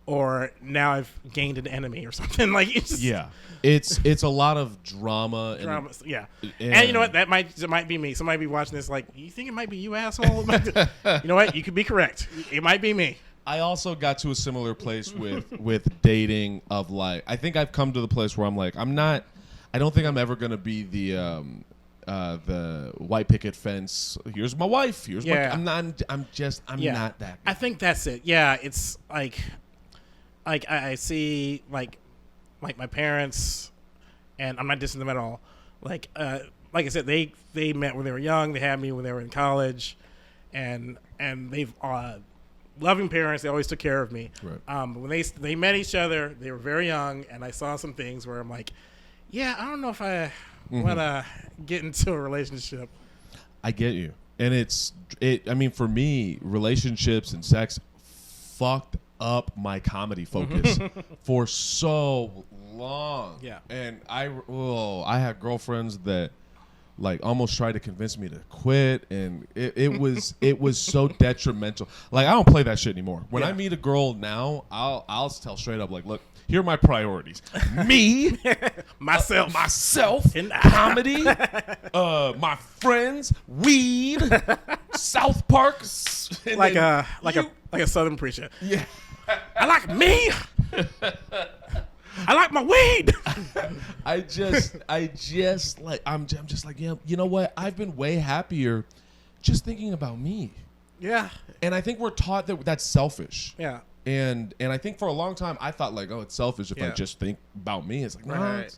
or now I've gained an enemy or something. Like it's just Yeah. It's a lot of drama. drama. Yeah. And- And you know what? It might be me. Somebody be watching this like, you think it might be you, asshole? You know what? You could be correct. It might be me. I also got to a similar place with dating of like, I think I've come to the place where I'm like, I don't think I'm ever going to be the white picket fence. Here's my wife. Here's my, I'm not that guy. I think that's it. Yeah. It's like I see like my parents, and I'm not dissing them at all. Like I said, they met when they were young. They had me when they were in college, and they've loving parents. They always took care of me. Right. When they met each other, they were very young, and I saw some things where I'm like, yeah, I don't know if I want to get into a relationship. I get you, and I mean, for me, relationships and sex fucked up my comedy focus for so long. Yeah. And I had girlfriends that like almost tried to convince me to quit, and it was so detrimental. Like, I don't play that shit anymore. When I meet a girl now, I'll tell straight up, like, look, here are my priorities. Me, myself, and comedy, my friends, weed, South Park, like a Southern preacher. Yeah. I like me. I like my weed. I'm just like, yeah, you know what? I've been way happier just thinking about me. Yeah. And I think we're taught that that's selfish. Yeah. And I think for a long time I thought like, oh, it's selfish if I just think about me. It's like, no, right.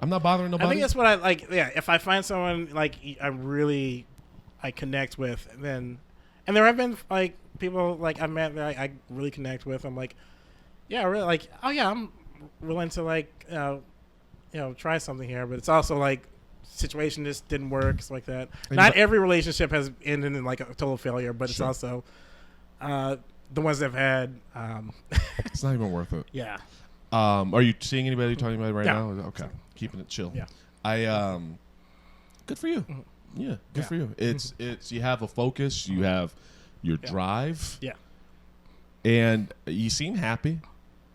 I'm not bothering nobody. I think that's what I like. Yeah. If I find someone like I connect with, and there have been like people like I met that I really connect with. I'm like, yeah, really like, oh yeah, I'm willing to like, try something here. But it's also like situation just didn't work, stuff like that. And not every relationship has ended in like a total failure, but Sure. it's also the ones that have had. It's not even worth it. Yeah. Are you seeing anybody you're talking about right Yeah. now? Okay. Keeping it chill. Yeah. Good for you. Mhm. Yeah, good Yeah. for you. It's you have a focus, you have your drive. Yeah. And you seem happy.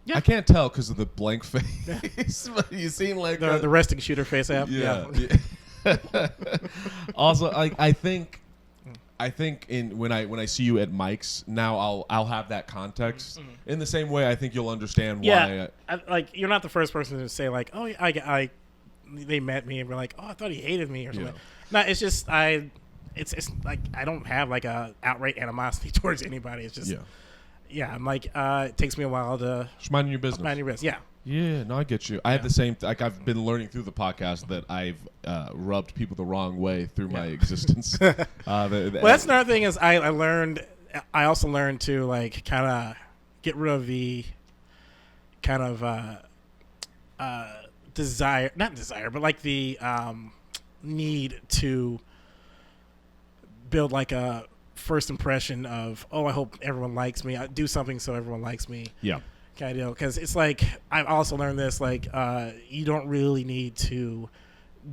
Yeah. I can't tell because of the blank face. But you seem like The resting shooter face app. Yeah. Also, I think when I see you at Mike's now, I'll have that context. In the same way, I think you'll understand why. Like, you're not the first person to say like, oh, they met me and were like, oh, I thought he hated me or something. Yeah. No, it's just it's like I don't have like a outright animosity towards anybody. It's just I'm like, it takes me a while to Just minding your business. mind your business. Yeah. Yeah, no, I get you. I have the same. Like, I've been learning through the podcast that I've rubbed people the wrong way through my existence. Well, that's another thing is I also learned to like kind of get rid of the kind of not desire, but like the need to build like a first impression of, oh, I hope everyone likes me. I do something so everyone likes me. Yeah. Kind of deal. Because it's like, I've also learned this, like, you don't really need to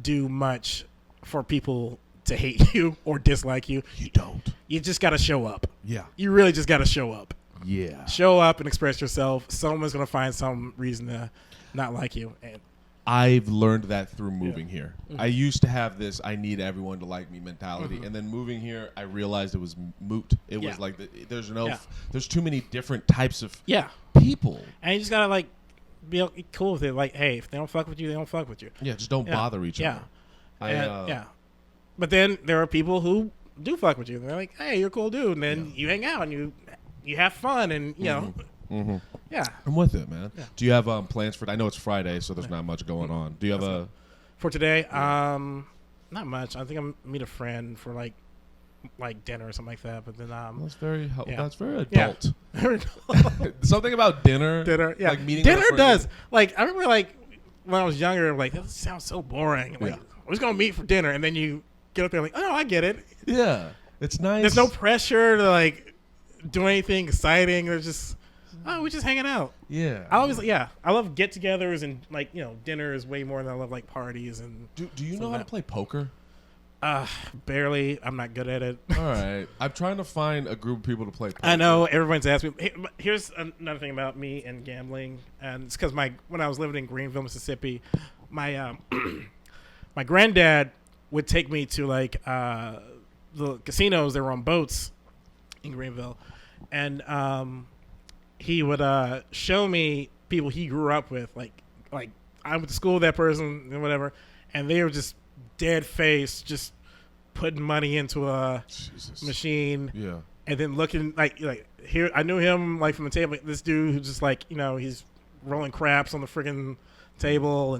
do much for people to hate you or dislike you. You don't. You just got to show up. Yeah. You really just got to show up. Yeah. Show up and express yourself. Someone's going to find some reason to not like you. And I've learned that through moving here. I used to have this I need everyone to like me mentality, and then moving here, I realized it was moot. It was like there's too many different types of people. And you just got to like be cool with it. Like, hey, if they don't fuck with you, they don't fuck with you. Yeah, just don't bother each other. But then there are people who do fuck with you. They're like, hey, you're a cool dude. And then you hang out and you have fun and, you know. Mm-hmm. Yeah. I'm with it, man. Yeah. Do you have plans for? I know it's Friday, so there's not much going on. Do you have for today? Not much. I think I'm meet a friend for like dinner or something like that. But then that's very that's very Yeah. adult. Something about dinner. Yeah. Like meeting dinner with a friend. does. Like I remember like when I was younger, I'm like that sounds so boring. Like we're just gonna meet for dinner, and then you get up there like, oh, I get it. Yeah, it's nice. There's no pressure to like do anything exciting. There's just we're just hanging out. Yeah. I love get-togethers and like dinners way more than I love like parties and. Do you know how to play poker? Barely. I'm not good at it. All right. I'm trying to find a group of people to play poker. I know everyone's asked me. Here's another thing about me and gambling, and it's because when I was living in Greenville, Mississippi, my my granddad would take me to like the casinos that were on boats in Greenville, and he would show me people he grew up with, like I went to school with that person and whatever, and they were just dead face, just putting money into a machine, Yeah. and then looking like here. I knew him like from the table. This dude who's just like he's rolling craps on the friggin' table,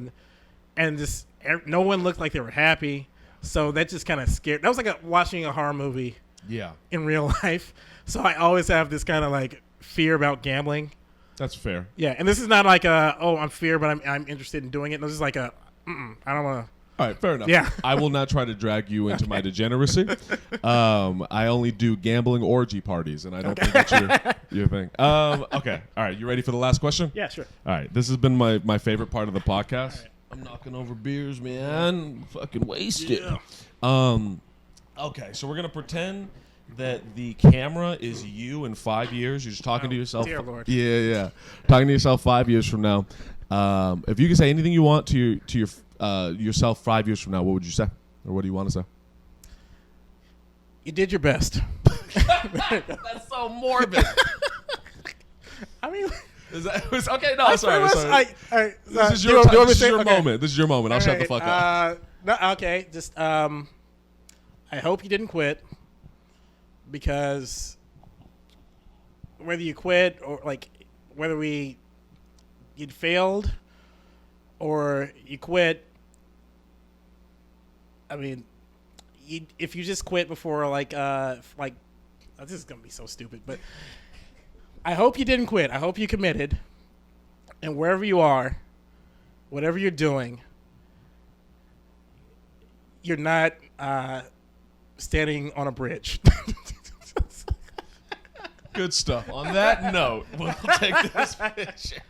and just no one looked like they were happy. So that just kind of scared. That was like watching a horror movie. Yeah. In real life. So I always have this kind of like fear about gambling. That's fair. Yeah, and this is not like I'm fear, but I'm interested in doing it. No, this is like I don't want to. All right, fair enough. Yeah. I will not try to drag you into my degeneracy. I only do gambling orgy parties, and I don't think that's your thing. Okay. All right, you ready for the last question? Yeah, sure. All right, this has been my favorite part of the podcast. Right. I'm knocking over beers, man. Fucking wasted. Yeah. Okay, so we're going to pretend that the camera is you in 5 years. You're just talking to yourself. Dear Lord. Yeah. Talking to yourself 5 years from now. If you can say anything you want to your yourself 5 years from now, what would you say? Or what do you want to say? You did your best. That's so morbid. I mean... okay, no, sorry. This is your moment. This is your moment. I'll shut the fuck up. No, okay, just I hope you didn't quit, because whether you quit or whether you'd failed or you quit, I mean, if you just quit before this is gonna be so stupid, but I hope you didn't quit. I hope you committed, and wherever you are, whatever you're doing, you're not standing on a bridge. Good stuff. On that note, we'll take this picture.